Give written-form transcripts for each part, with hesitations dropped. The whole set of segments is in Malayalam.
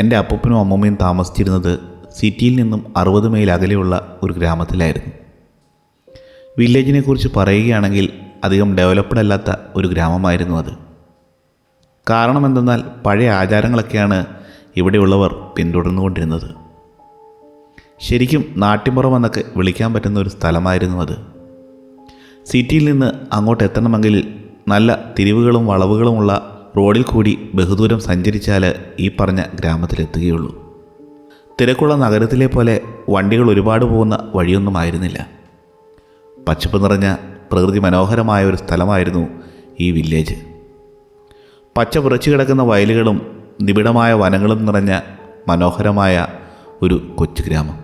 എൻ്റെ അപ്പൂപ്പനും അമ്മൂമ്മയും താമസിച്ചിരുന്നത് സിറ്റിയിൽ നിന്നും 60 മൈൽ അകലെയുള്ള ഒരു ഗ്രാമത്തിലായിരുന്നു. വില്ലേജിനെ കുറിച്ച് പറയുകയാണെങ്കിൽ അധികം ഡെവലപ്ഡ് അല്ലാത്ത ഒരു ഗ്രാമമായിരുന്നു അത്. കാരണം എന്തെന്നാൽ പഴയ ആചാരങ്ങളൊക്കെയാണ് ഇവിടെയുള്ളവർ പിന്തുടർന്നുകൊണ്ടിരുന്നത്. ശരിക്കും നാട്ടിൻപുറം എന്നൊക്കെ വിളിക്കാൻ പറ്റുന്ന ഒരു സ്ഥലമായിരുന്നു അത്. സിറ്റിയിൽ നിന്ന് അങ്ങോട്ട് എത്തണമെങ്കിൽ നല്ല തിരിവുകളും വളവുകളുമുള്ള റോഡിൽ കൂടി ബഹുദൂരം സഞ്ചരിച്ചാൽ ഈ പറഞ്ഞ ഗ്രാമത്തിലെത്തുകയുള്ളൂ. തിരക്കുള്ള നഗരത്തിലെ പോലെ വണ്ടികൾ ഒരുപാട് പോകുന്ന വഴിയൊന്നും ആയിരുന്നില്ല. പച്ചപ്പ് നിറഞ്ഞ പ്രകൃതി മനോഹരമായ ഒരു സ്ഥലമായിരുന്നു ഈ വില്ലേജ്. പച്ച പുറച്ചു കിടക്കുന്ന വയലുകളും നിബിഡമായ വനങ്ങളും നിറഞ്ഞ മനോഹരമായ ഒരു കൊച്ചു ഗ്രാമം.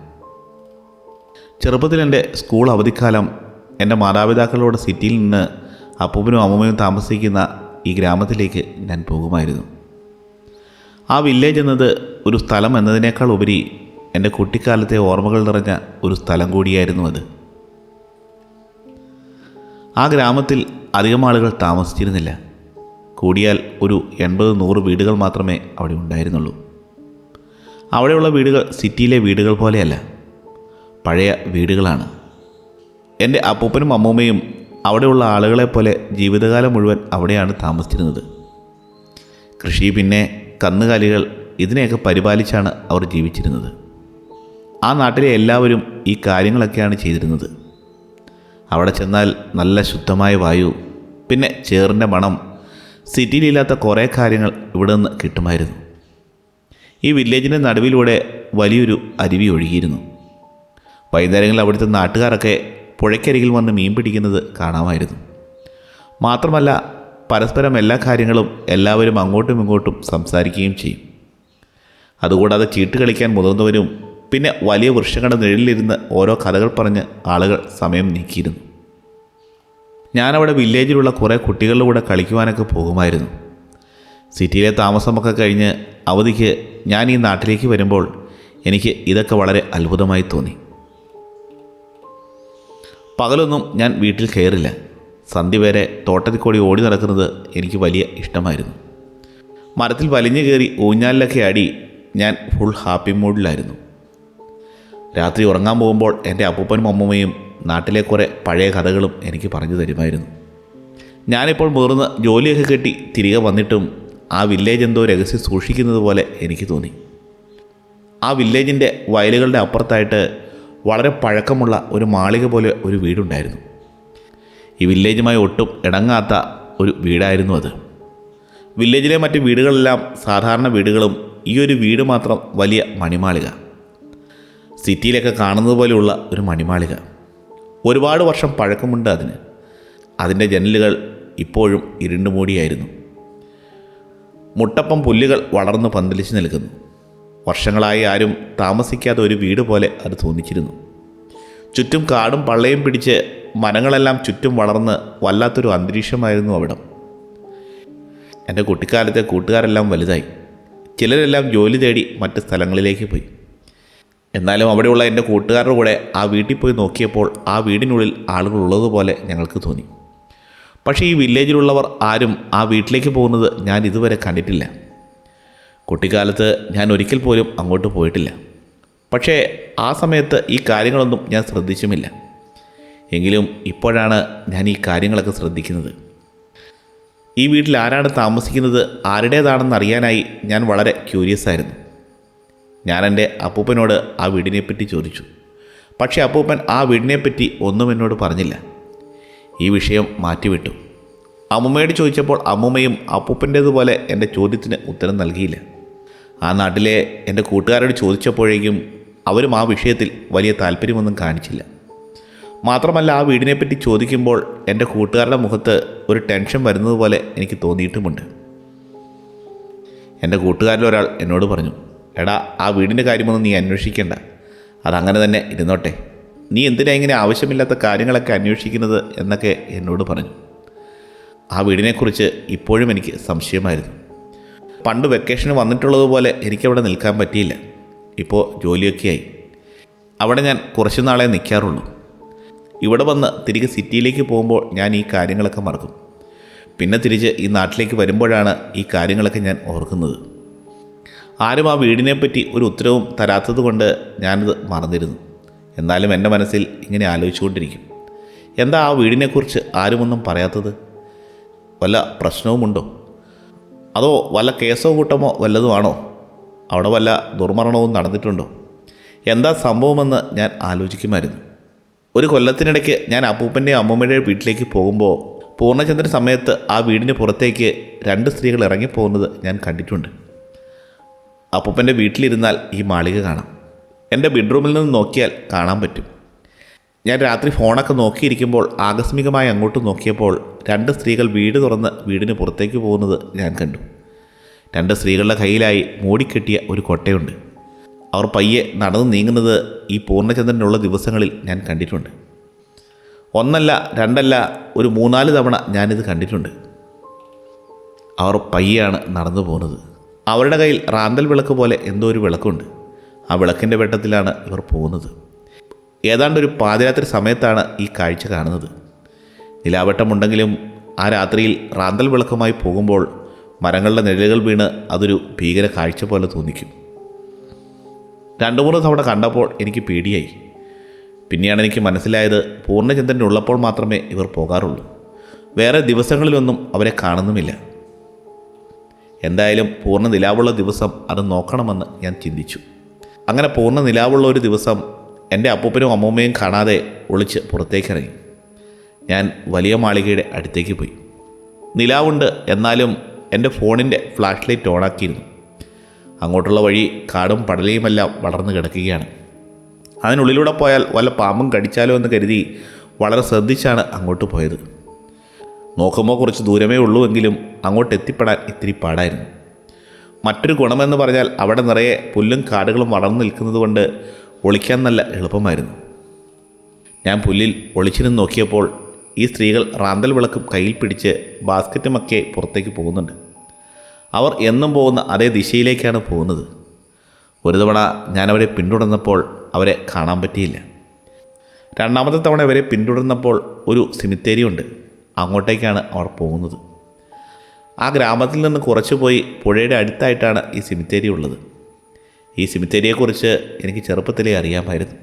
ചെറുപ്പത്തിൽ എൻ്റെ സ്കൂൾ അവധിക്കാലം എൻ്റെ മാതാപിതാക്കളോട് സിറ്റിയിൽ നിന്ന് അപ്പൂപ്പനും അമ്മൂമ്മയും താമസിക്കുന്ന ഈ ഗ്രാമത്തിലേക്ക് ഞാൻ പോകുമായിരുന്നു. ആ വില്ലേജ് എന്നത് ഒരു സ്ഥലം എന്നതിനേക്കാൾ ഉപരി എൻ്റെ കുട്ടിക്കാലത്തെ ഓർമ്മകൾ നിറഞ്ഞ ഒരു സ്ഥലം കൂടിയായിരുന്നു അത്. ആ ഗ്രാമത്തിൽ അധികം ആളുകൾ താമസിച്ചിരുന്നില്ല. കൂടിയാൽ ഒരു 80-100 വീടുകൾ മാത്രമേ അവിടെ ഉണ്ടായിരുന്നുള്ളൂ. അവിടെയുള്ള വീടുകൾ സിറ്റിയിലെ വീടുകൾ പോലെയല്ല, പഴയ വീടുകളാണ്. എൻ്റെ അപ്പൂപ്പനും അമ്മൂമ്മയും അവിടെയുള്ള ആളുകളെപ്പോലെ ജീവിതകാലം മുഴുവൻ അവിടെയാണ് താമസിച്ചിരുന്നത്. കൃഷി, പിന്നെ കന്നുകാലികൾ, ഇതിനെയൊക്കെ പരിപാലിച്ചാണ് അവർ ജീവിച്ചിരുന്നത്. ആ നാട്ടിലെ എല്ലാവരും ഈ കാര്യങ്ങളൊക്കെയാണ് ചെയ്തിരുന്നത്. അവിടെ ചെന്നാൽ നല്ല ശുദ്ധമായ വായു, പിന്നെ ചേറിൻ്റെ മണം, സിറ്റിയിലില്ലാത്ത കുറേ കാര്യങ്ങൾ ഇവിടെ നിന്ന് കിട്ടുമായിരുന്നു. ഈ വില്ലേജിൻ്റെ നടുവിലൂടെ വലിയൊരു അരുവി ഒഴുകിയിരുന്നു. വൈകുന്നേരങ്ങളിൽ അവിടുത്തെ നാട്ടുകാരൊക്കെ പുഴയ്ക്കരികിൽ വന്ന് മീൻ പിടിക്കുന്നത് കാണാമായിരുന്നു. മാത്രമല്ല പരസ്പരം എല്ലാ കാര്യങ്ങളും എല്ലാവരും അങ്ങോട്ടും ഇങ്ങോട്ടും സംസാരിക്കുകയും ചെയ്യും. അതുകൂടാതെ ചീട്ട് കളിക്കാൻ മുതിർന്നവരും പിന്നെ വലിയ വൃക്ഷങ്ങളുടെ നിഴലിലിരുന്ന് ഓരോ കഥകൾ പറഞ്ഞ് ആളുകൾ സമയം നീക്കിയിരുന്നു. ഞാനവിടെ വില്ലേജിലുള്ള കുറേ കുട്ടികളുടെ കൂടെ കളിക്കുവാനൊക്കെ പോകുമായിരുന്നു. സിറ്റിയിലെ താമസമൊക്കെ കഴിഞ്ഞ് അവധിക്ക് ഞാൻ ഈ നാട്ടിലേക്ക് വരുമ്പോൾ എനിക്ക് ഇതൊക്കെ വളരെ അത്ഭുതമായി തോന്നി. പകലൊന്നും ഞാൻ വീട്ടിൽ കയറില്ല. സന്ധ്യ വരെ തോട്ടത്തിൽ കൂടി ഓടി നടക്കുന്നത് എനിക്ക് വലിയ ഇഷ്ടമായിരുന്നു. മരത്തിൽ വലിഞ്ഞു കയറി ഊഞ്ഞാലിലൊക്കെ ആടി ഞാൻ ഫുൾ ഹാപ്പി മൂഡിലായിരുന്നു. രാത്രി ഉറങ്ങാൻ പോകുമ്പോൾ എൻ്റെ അപ്പൂപ്പനും അമ്മൂമ്മയും നാട്ടിലെ കുറേ പഴയ കഥകളും എനിക്ക് പറഞ്ഞു തരുമായിരുന്നു. ഞാനിപ്പോൾ മുതിർന്ന് ജോലിയൊക്കെ കെട്ടി തിരികെ വന്നിട്ടും ആ വില്ലേജ് എന്തോ രഹസ്യം സൂക്ഷിക്കുന്നത് പോലെ എനിക്ക് തോന്നി. ആ വില്ലേജിൻ്റെ വയലുകളുടെ അപ്പുറത്തായിട്ട് വളരെ പഴക്കമുള്ള ഒരു മാളിക പോലെ ഒരു വീടുണ്ടായിരുന്നു. ഈ വില്ലേജുമായി ഒട്ടും ഇണങ്ങാത്ത ഒരു വീടായിരുന്നു അത്. വില്ലേജിലെ മറ്റ് വീടുകളെല്ലാം സാധാരണ വീടുകളും ഈ ഒരു വീട് മാത്രം വലിയ മണിമാളിക. സിറ്റിയിലൊക്കെ കാണുന്നത് പോലെയുള്ള ഒരു മണിമാളിക. ഒരുപാട് വർഷം പഴക്കമുണ്ട് അതിന്. അതിൻ്റെ ജനലുകൾ ഇപ്പോഴും ഇരുണ്ടുമൂടിയായിരുന്നു. മുട്ടപ്പം പുല്ലുകൾ വളർന്ന് പന്തലിച്ച് നിൽക്കുന്നു. വർഷങ്ങളായി ആരും താമസിക്കാത്ത ഒരു വീട് പോലെ അത് തോന്നിച്ചിരുന്നു. ചുറ്റും കാടും പള്ളയും പിടിച്ച് മരങ്ങളെല്ലാം ചുറ്റും വളർന്ന് വല്ലാത്തൊരു അന്തരീക്ഷമായിരുന്നു അവിടം. എൻ്റെ കുട്ടിക്കാലത്തെ കൂട്ടുകാരെല്ലാം വലുതായി. ചിലരെല്ലാം ജോലി തേടി മറ്റ് സ്ഥലങ്ങളിലേക്ക് പോയി. എന്നാലും അവിടെയുള്ള എൻ്റെ കൂട്ടുകാരുടെ കൂടെ ആ വീട്ടിൽ പോയി നോക്കിയപ്പോൾ ആ വീടിനുള്ളിൽ ആളുകൾ ഉള്ളതുപോലെ ഞങ്ങൾക്ക് തോന്നി. പക്ഷേ ഈ വില്ലേജിലുള്ളവർ ആരും ആ വീട്ടിലേക്ക് പോകുന്നത് ഞാൻ ഇതുവരെ കണ്ടിട്ടില്ല. കുട്ടിക്കാലത്ത് ഞാൻ ഒരിക്കൽ പോലും അങ്ങോട്ട് പോയിട്ടില്ല. പക്ഷേ ആ സമയത്ത് ഈ കാര്യങ്ങളൊന്നും ഞാൻ ശ്രദ്ധിച്ചുമില്ല. എങ്കിലും ഇപ്പോഴാണ് ഞാൻ ഈ കാര്യങ്ങളൊക്കെ ശ്രദ്ധിക്കുന്നത്. ഈ വീട്ടിൽ ആരാണ് താമസിക്കുന്നത്, ആരുടേതാണെന്ന് അറിയാനായി ഞാൻ വളരെ ക്യൂരിയസ് ആയിരുന്നു. ഞാൻ എൻ്റെ അപ്പൂപ്പനോട് ആ വീടിനെപ്പറ്റി ചോദിച്ചു. പക്ഷേ അപ്പൂപ്പൻ ആ വീടിനെപ്പറ്റി ഒന്നും എന്നോട് പറഞ്ഞില്ല. ഈ വിഷയം മാറ്റിവിട്ടു. അമ്മൂമ്മയോട് ചോദിച്ചപ്പോൾ അമ്മൂമ്മയും അപ്പൂപ്പൻ്റേതുപോലെ എൻ്റെ ചോദ്യത്തിന് ഉത്തരം നൽകിയില്ല. ആ നാട്ടിലെ എൻ്റെ കൂട്ടുകാരോട് ചോദിച്ചപ്പോഴേക്കും അവരും ആ വിഷയത്തിൽ വലിയ താല്പര്യമൊന്നും കാണിച്ചില്ല. മാത്രമല്ല ആ വീടിനെപ്പറ്റി ചോദിക്കുമ്പോൾ എൻ്റെ കൂട്ടുകാരുടെ മുഖത്ത് ഒരു ടെൻഷൻ വരുന്നത് പോലെ എനിക്ക് തോന്നിയിട്ടുമുണ്ട്. എൻ്റെ കൂട്ടുകാരിലൊരാൾ എന്നോട് പറഞ്ഞു, എടാ, ആ വീടിൻ്റെ കാര്യമൊന്നും നീ അന്വേഷിക്കേണ്ട, അതങ്ങനെ തന്നെ ഇരുന്നോട്ടെ. നീ എന്തിനാ ഇങ്ങനെ ആവശ്യമില്ലാത്ത കാര്യങ്ങളൊക്കെ അന്വേഷിക്കുന്നത് എന്നൊക്കെ എന്നോട് പറഞ്ഞു. ആ വീടിനെക്കുറിച്ച് ഇപ്പോഴും എനിക്ക് സംശയമായിരുന്നു. പണ്ട് വെക്കേഷന് വന്നിട്ടുള്ളതുപോലെ എനിക്കവിടെ നിൽക്കാൻ പറ്റിയില്ല. ഇപ്പോൾ ജോലിയൊക്കെയായി. അവിടെ ഞാൻ കുറച്ച് നാളെ നിൽക്കാറുള്ളൂ. ഇവിടെ വന്ന് തിരികെ സിറ്റിയിലേക്ക് പോകുമ്പോൾ ഞാൻ ഈ കാര്യങ്ങളൊക്കെ മറക്കും. പിന്നെ തിരിച്ച് ഈ നാട്ടിലേക്ക് വരുമ്പോഴാണ് ഈ കാര്യങ്ങളൊക്കെ ഞാൻ ഓർക്കുന്നത്. ആരും ആ വീടിനെപ്പറ്റി ഒരു ഉത്തരവും തരാത്തത് കൊണ്ട് ഞാനത് മറന്നിരുന്നു. എന്നാലും എൻ്റെ മനസ്സിൽ ഇങ്ങനെ ആലോചിച്ചുകൊണ്ടിരിക്കും, എന്താ ആ വീടിനെക്കുറിച്ച് ആരുമൊന്നും പറയാത്തത്? വല്ല പ്രശ്നവുമുണ്ടോ? അതോ വല്ല കേസോ കൂട്ടമോ വല്ലതുമാണോ? അവിടെ വല്ല ദുർമരണവും നടന്നിട്ടുണ്ടോ? എന്താ സംഭവമെന്ന് ഞാൻ ആലോചിക്കുമായിരുന്നു. ഒരു കൊല്ലത്തിനിടയ്ക്ക് ഞാൻ അപ്പൂപ്പൻ്റെയും അമ്മൂമ്മയുടെയും വീട്ടിലേക്ക് പോകുമ്പോൾ പൂർണ്ണചന്ദ്രൻ സമയത്ത് ആ വീടിന് പുറത്തേക്ക് 2 സ്ത്രീകൾ ഇറങ്ങിപ്പോകുന്നത് ഞാൻ കണ്ടിട്ടുണ്ട്. അപ്പൂപ്പൻ്റെ വീട്ടിലിരുന്നാൽ ഈ മാളിക കാണാം. എൻ്റെ ബെഡ്റൂമിൽ നിന്ന് നോക്കിയാൽ കാണാൻ പറ്റും. ഞാൻ രാത്രി ഫോണൊക്കെ നോക്കിയിരിക്കുമ്പോൾ ആകസ്മികമായി അങ്ങോട്ട് നോക്കിയപ്പോൾ 2 സ്ത്രീകൾ വീട് തുറന്ന് വീടിന് പുറത്തേക്ക് പോകുന്നത് ഞാൻ കണ്ടു. 2 സ്ത്രീകളുടെ കയ്യിലായി മൂടിക്കെട്ടിയ ഒരു കൊട്ടയുണ്ട്. അവർ പയ്യെ നടന്നു നീങ്ങുന്നത് ഈ പൂർണ്ണചന്ദ്രനുള്ള ദിവസങ്ങളിൽ ഞാൻ കണ്ടിട്ടുണ്ട്. 1 അല്ല 2 അല്ല, ഒരു 3-4 തവണ ഞാനിത് കണ്ടിട്ടുണ്ട്. അവർ പയ്യാണ് നടന്നു പോകുന്നത്. അവരുടെ കയ്യിൽ റാന്തൽ വിളക്ക് പോലെ എന്തോ ഒരു വിളക്കുണ്ട്. ആ വിളക്കിൻ്റെ വെട്ടത്തിലാണ് ഇവർ പോകുന്നത്. ഏതാണ്ട് ഒരു പാതിരാത്രി സമയത്താണ് ഈ കാഴ്ച കാണുന്നത്. നിലാവട്ടമുണ്ടെങ്കിലും ആ രാത്രിയിൽ റാന്തൽ വിളക്കുമായി പോകുമ്പോൾ മരങ്ങളുടെ നിഴലുകൾ വീണ് അതൊരു ഭീകര കാഴ്ച പോലെ തോന്നിക്കും. 2-3 തവണ കണ്ടപ്പോൾ എനിക്ക് പേടിയായി. പിന്നെയാണ് എനിക്ക് മനസ്സിലായത്, പൂർണ്ണചന്ദ്രൻ ഉള്ളപ്പോൾ മാത്രമേ ഇവർ പോകാറുള്ളൂ. വേറെ ദിവസങ്ങളിലൊന്നും അവരെ കാണുന്നുമില്ല. എന്തായാലും പൂർണ്ണ നിലാവുള്ള ദിവസം അത് നോക്കണമെന്ന് ഞാൻ ചിന്തിച്ചു. അങ്ങനെ പൂർണ്ണ നിലാവുള്ള ഒരു ദിവസം എൻ്റെ അപ്പൂപ്പനും അമ്മൂമ്മയും കാണാതെ ഒളിച്ച് പുറത്തേക്കിറങ്ങി. ഞാൻ വലിയ മാളികയുടെ അടുത്തേക്ക് പോയി. നിലാവുണ്ട്, എന്നാലും എൻ്റെ ഫോണിൻ്റെ ഫ്ലാഷ് ലൈറ്റ് ഓണാക്കിയിരുന്നു. അങ്ങോട്ടുള്ള വഴി കാടും പടലയുമെല്ലാം വളർന്നു കിടക്കുകയാണ്. അതിനുള്ളിലൂടെ പോയാൽ വല്ല പാമ്പും കടിച്ചാലോ എന്ന് കരുതി വളരെ ശ്രദ്ധിച്ചാണ് അങ്ങോട്ട് പോയത്. നോക്കുമ്പോൾ കുറച്ച് ദൂരമേ ഉള്ളൂ എങ്കിലും അങ്ങോട്ട് എത്തിപ്പെടാൻ ഇത്തിരി പാടായിരുന്നു. മറ്റൊരു ഗുണമെന്ന് പറഞ്ഞാൽ അവിടെ നിറയെ പുല്ലും കാടുകളും വളർന്നു നിൽക്കുന്നത് കൊണ്ട് ഒളിക്കാൻ നല്ല എളുപ്പമായിരുന്നു. ഞാൻ പുല്ലിൽ ഒളിച്ചിരുന്ന് നോക്കിയപ്പോൾ ഈ സ്ത്രീകൾ റാന്തൽ വിളക്കും കയ്യിൽ പിടിച്ച് ബാസ്ക്കറ്റുമൊക്കെ പുറത്തേക്ക് പോകുന്നുണ്ട്. അവർ എന്നും പോകുന്ന അതേ ദിശയിലേക്കാണ് പോകുന്നത്. ഒരു തവണ ഞാനവരെ പിന്തുടർന്നപ്പോൾ അവരെ കാണാൻ പറ്റിയില്ല. 2ാമത്തെ തവണ അവരെ പിന്തുടർന്നപ്പോൾ ഒരു സിമിത്തേരിയുണ്ട്. അങ്ങോട്ടേക്കാണ് അവർ പോകുന്നത്. ആ ഗ്രാമത്തിൽ നിന്ന് കുറച്ച് പോയി പുഴയുടെ അടുത്തായിട്ടാണ് ഈ സിമിത്തേരി ഉള്ളത്. ഈ സിമിത്തേരിയെക്കുറിച്ച് എനിക്ക് ചെറുപ്പത്തിലേ അറിയാമായിരുന്നു.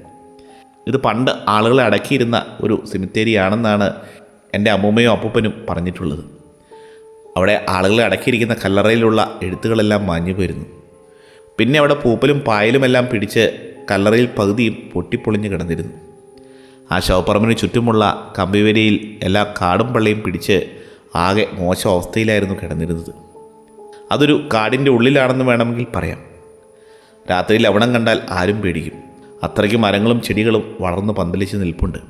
ഇത് പണ്ട് ആളുകളെ അടക്കിയിരുന്ന ഒരു സിമിത്തേരിയാണെന്നാണ് എൻ്റെ അമ്മൂമ്മയും അപ്പൂപ്പനും പറഞ്ഞിട്ടുള്ളത്. അവിടെ ആളുകളെ അടക്കിയിരിക്കുന്ന കല്ലറയിലുള്ള എഴുത്തുകളെല്ലാം മാഞ്ഞു പോയിരുന്നു. പിന്നെ അവിടെ പൂപ്പലും പായലുമെല്ലാം പിടിച്ച് കല്ലറയിൽ പകുതിയും പൊട്ടിപ്പൊളിഞ്ഞ് കിടന്നിരുന്നു. ആ ശവപ്പറമ്പിന് ചുറ്റുമുള്ള കമ്പിവരിയിൽ എല്ലാ കാടും പള്ളിയും പിടിച്ച് ആകെ മോശം അവസ്ഥയിലായിരുന്നു കിടന്നിരുന്നത്. അതൊരു കാടിൻ്റെ ഉള്ളിലാണെന്ന് വേണമെങ്കിൽ പറയാം. രാത്രിയിൽ അവിടം കണ്ടാൽ ആരും പേടിക്കും. അത്രയ്ക്ക് മരങ്ങളും ചെടികളും വളർന്ന് പന്തലിച്ച് നിൽപ്പുണ്ട്.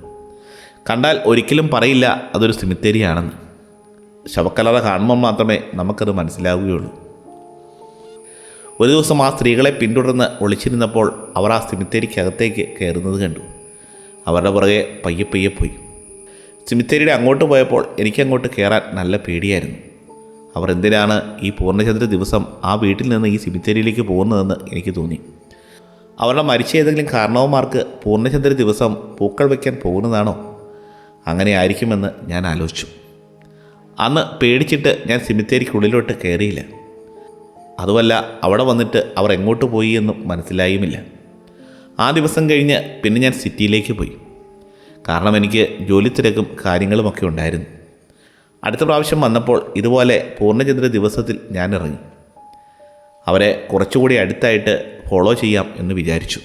കണ്ടാൽ ഒരിക്കലും പറയില്ല അതൊരു സിമിത്തേരിയാണെന്ന്. ശവക്കല്ലറ കാണുമ്പോൾ മാത്രമേ നമുക്കത് മനസ്സിലാവുകയുള്ളൂ. ഒരു ദിവസം ആ സ്ത്രീകളെ പിന്തുടർന്ന് ഒളിച്ചിരുന്നപ്പോൾ അവർ ആ സിമിത്തേരിക്കകത്തേക്ക് കയറുന്നത് കണ്ടു. അവരുടെ പുറകെ പയ്യെ പയ്യെ പോയി. സിമിത്തേരിയുടെ അങ്ങോട്ട് പോയപ്പോൾ എനിക്കങ്ങോട്ട് കയറാൻ നല്ല പേടിയായിരുന്നു. അവർ എന്തിനാണ് ഈ പൂർണ്ണചന്ദ്ര ദിവസം ആ വീട്ടിൽ നിന്ന് ഈ സിമിത്തേരിയിലേക്ക് പോകുന്നതെന്ന് എനിക്ക് തോന്നി. അവരുടെ മരിച്ച ഏതെങ്കിലും കാരണവന്മാർക്ക് പൂർണ്ണചന്ദ്ര ദിവസം പൂക്കൾ വയ്ക്കാൻ പോകുന്നതാണോ? അങ്ങനെ ആയിരിക്കുമെന്ന് ഞാൻ ആലോചിച്ചു. അന്ന് പേടിച്ചിട്ട് ഞാൻ സിമിത്തേരിക്കുള്ളിലോട്ട് കയറിയില്ല. അതുമല്ല, അവിടെ വന്നിട്ട് അവർ എങ്ങോട്ട് പോയി എന്നും മനസ്സിലായുമില്ല. ആ ദിവസം കഴിഞ്ഞ് പിന്നെ ഞാൻ സിറ്റിയിലേക്ക് പോയി. കാരണം എനിക്ക് ജോലി തിരക്കും കാര്യങ്ങളുമൊക്കെ ഉണ്ടായിരുന്നു. അടുത്ത പ്രാവശ്യം വന്നപ്പോൾ ഇതുപോലെ പൂർണ്ണചന്ദ്ര ദിവസത്തിൽ ഞാൻ ഇറങ്ങി. അവരെ കുറച്ചുകൂടി അടുത്തായിട്ട് ഫോളോ ചെയ്യാം എന്ന് വിചാരിച്ചു.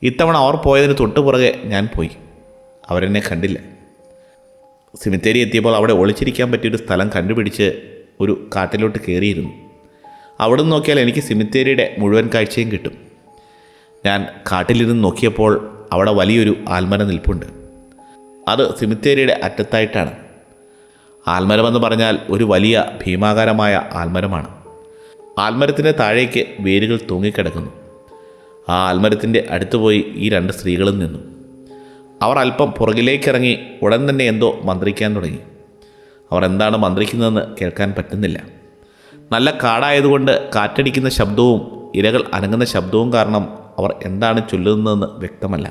ഇത്തവണ അവർ പോയതിന് തൊട്ട് പുറകെ ഞാൻ പോയി. അവരെന്നെ കണ്ടില്ല. സിമിത്തേരി എത്തിയപ്പോൾ അവിടെ ഒളിച്ചിരിക്കാൻ പറ്റിയൊരു സ്ഥലം കണ്ടുപിടിച്ച് ഒരു കാട്ടിലോട്ട് കയറിയിരുന്നു. അവിടെ നിന്ന് നോക്കിയാൽ എനിക്ക് സിമിത്തേരിയുടെ മുഴുവൻ കാഴ്ചയും കിട്ടും. ഞാൻ കാട്ടിലിരുന്ന് നോക്കിയപ്പോൾ അവിടെ വലിയൊരു ആൽമരം നിൽപ്പുണ്ട്. അത് സിമിത്തേരിയുടെ അറ്റത്തായിട്ടാണ്. ആൽമരമെന്ന് പറഞ്ഞാൽ ഒരു വലിയ ഭീമാകാരമായ ആൽമരമാണ്. ആൽമരത്തിൻ്റെ താഴേക്ക് വേരുകൾ തൂങ്ങിക്കിടക്കുന്നു. ആ ആൽമരത്തിൻ്റെ അടുത്ത് പോയി ഈ 2 സ്ത്രീകളും നിന്നു. അവർ അല്പം പുറകിലേക്കിറങ്ങി ഉടൻ തന്നെ എന്തോ മന്ത്രിക്കാൻ തുടങ്ങി. അവർ എന്താണ് മന്ത്രിക്കുന്നതെന്ന് കേൾക്കാൻ പറ്റുന്നില്ല. നല്ല കാടായതുകൊണ്ട് കാറ്റടിക്കുന്ന ശബ്ദവും ഇലകൾ അനങ്ങുന്ന ശബ്ദവും കാരണം അവർ എന്താണ് ചൊല്ലുന്നതെന്ന് വ്യക്തമല്ല.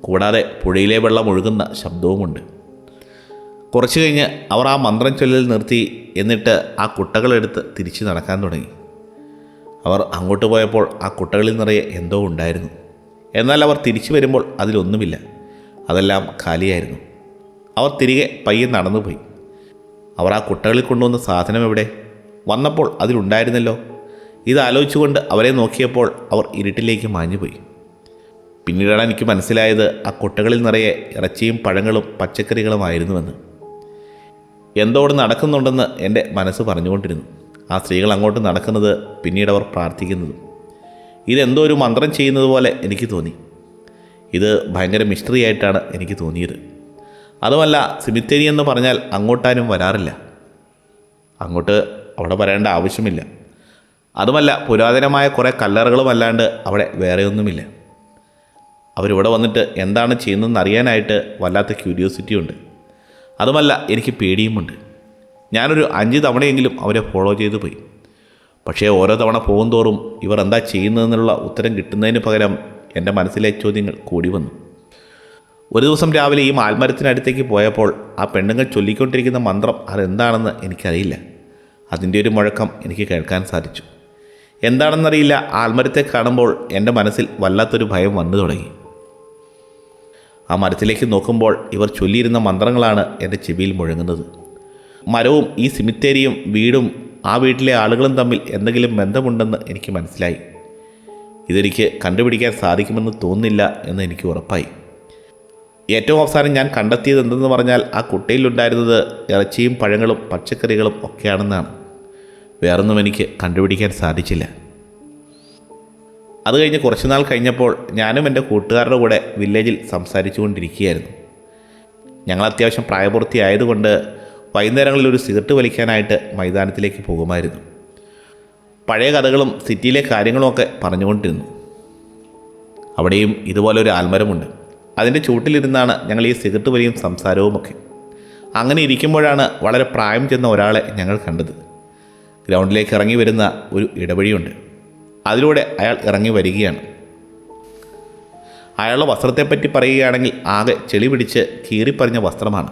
കൂടാതെ പുഴയിലെ വെള്ളം ഒഴുകുന്ന ശബ്ദവുമുണ്ട്. കുറച്ചു കഴിഞ്ഞ് അവർ ആ മന്ത്രം ചൊല്ലൽ നിർത്തി. എന്നിട്ട് ആ കുട്ടകളെടുത്ത് തിരിച്ചു നടക്കാൻ തുടങ്ങി. അവർ അങ്ങോട്ട് പോയപ്പോൾ ആ കുട്ടകളിൽ നിറയെ എന്തോ ഉണ്ടായിരുന്നു. എന്നാൽ അവർ തിരിച്ചു വരുമ്പോൾ അതിലൊന്നുമില്ല. അതെല്ലാം കാലിയായിരുന്നു. അവർ തിരികെ പയ്യെ നടന്നുപോയി. അവർ ആ കുട്ടകളിൽ കൊണ്ടുവന്ന സാധനം എവിടെ? വന്നപ്പോൾ അതിലുണ്ടായിരുന്നല്ലോ. ഇതാലോചിച്ചുകൊണ്ട് അവരെ നോക്കിയപ്പോൾ അവർ ഇരുട്ടിലേക്ക് മാഞ്ഞുപോയി. പിന്നീടാണ് എനിക്ക് മനസ്സിലായത് ആ കുട്ടകളിൽ നിറയെ ഇറച്ചിയും പഴങ്ങളും പച്ചക്കറികളുമായിരുന്നുവെന്ന്. എന്തോട് നടക്കുന്നുണ്ടെന്ന് എൻ്റെ മനസ്സ് പറഞ്ഞുകൊണ്ടിരുന്നു. ആ സ്ത്രീകൾ അങ്ങോട്ട് നടക്കുന്നത്, പിന്നീട് അവർ പ്രാർത്ഥിക്കുന്നതും. ഇതെന്തോ ഒരു മന്ത്രം ചെയ്യുന്നത് പോലെ എനിക്ക് തോന്നി. ഇത് ഭയങ്കര മിസ്റ്ററി ആയിട്ടാണ് എനിക്ക് തോന്നിയത്. അതുമല്ല, സിമിത്തേരി എന്ന് പറഞ്ഞാൽ അങ്ങോട്ടാരും വരാറില്ല. അങ്ങോട്ട് അവിടെ വരേണ്ട ആവശ്യമില്ല. അതുമല്ല, പുരാതനമായ കുറേ കല്ലറകളും അല്ലാണ്ട് അവിടെ വേറെയൊന്നുമില്ല. അവരിവിടെ വന്നിട്ട് എന്താണ് ചെയ്യുന്നതെന്ന് അറിയാനായിട്ട് വല്ലാത്ത ക്യൂരിയോസിറ്റി ഉണ്ട്. അതുമല്ല, എനിക്ക് പേടിയുമുണ്ട്. ഞാനൊരു 5 തവണയെങ്കിലും അവരെ ഫോളോ ചെയ്തു പോയി. പക്ഷേ ഓരോ തവണ പോകുന്തോറും ഇവർ എന്താ ചെയ്യുന്നതെന്നുള്ള ഉത്തരം കിട്ടുന്നതിന് പകരം എൻ്റെ മനസ്സിലെ ചോദ്യങ്ങൾ കൂടി വന്നു. ഒരു ദിവസം രാവിലെ ഈ ആൽമരത്തിനടുത്തേക്ക് പോയപ്പോൾ ആ പെണ്ണുങ്ങൾ ചൊല്ലിക്കൊണ്ടിരിക്കുന്ന മന്ത്രം അതെന്താണെന്ന് എനിക്കറിയില്ല. അതിൻ്റെ ഒരു മുഴക്കം എനിക്ക് കേൾക്കാൻ സാധിച്ചു. എന്താണെന്നറിയില്ല, ആൽമരത്തെ കാണുമ്പോൾ എൻ്റെ മനസ്സിൽ വല്ലാത്തൊരു ഭയം വന്നു തുടങ്ങി. ആ മരത്തിലേക്ക് നോക്കുമ്പോൾ ഇവർ ചൊല്ലിയിരുന്ന മന്ത്രങ്ങളാണ് എൻ്റെ ചെവിയിൽ മുഴങ്ങുന്നത്. മരവും ഈ സിമിത്തേരിയും വീടും ആ വീട്ടിലെ ആളുകളും തമ്മിൽ എന്തെങ്കിലും ബന്ധമുണ്ടെന്ന് എനിക്ക് മനസ്സിലായി. ഇതെനിക്ക് കണ്ടുപിടിക്കാൻ സാധിക്കുമെന്ന് തോന്നുന്നില്ല എന്ന് എനിക്ക് ഉറപ്പായി. ഏറ്റവും അവസാനം ഞാൻ കണ്ടെത്തിയത് എന്തെന്ന് പറഞ്ഞാൽ ആ കുട്ടയിലുണ്ടായിരുന്നത് ഇറച്ചിയും പഴങ്ങളും പച്ചക്കറികളും ഒക്കെയാണെന്നാണ്. വേറൊന്നും എനിക്ക് കണ്ടുപിടിക്കാൻ സാധിച്ചില്ല. അത് കഴിഞ്ഞ് കുറച്ചുനാൾ കഴിഞ്ഞപ്പോൾ ഞാനും എൻ്റെ കൂട്ടുകാരുടെ കൂടെ വില്ലേജിൽ സംസാരിച്ചു കൊണ്ടിരിക്കുകയായിരുന്നു. ഞങ്ങൾ അത്യാവശ്യം പ്രായപൂർത്തിയായതുകൊണ്ട് വൈകുന്നേരങ്ങളിൽ ഒരു സിഗരറ്റ് വലിക്കാനായിട്ട് മൈതാനത്തിലേക്ക് പോകുമായിരുന്നു. പഴയ കഥകളും സിറ്റിയിലെ കാര്യങ്ങളുമൊക്കെ പറഞ്ഞുകൊണ്ടിരുന്നു. അവിടെയും ഇതുപോലെ ഒരു ആൽമരമുണ്ട്. അതിൻ്റെ ചൂട്ടിലിരുന്നാണ് ഞങ്ങൾ ഈ സിഗരറ്റ് വലിയും സംസാരവുമൊക്കെ. അങ്ങനെ ഇരിക്കുമ്പോഴാണ് വളരെ പ്രായം ചെന്ന ഒരാളെ ഞങ്ങൾ കണ്ടത്. ഗ്രൗണ്ടിലേക്ക് ഇറങ്ങി വരുന്ന ഒരു ഇടവഴിയുണ്ട്. അതിലൂടെ അയാൾ ഇറങ്ങി വരികയാണ്. അയാളുടെ വസ്ത്രത്തെപ്പറ്റി പറയുകയാണെങ്കിൽ ആകെ ചെളി പിടിച്ച് കീറിപ്പറിഞ്ഞ വസ്ത്രമാണ്.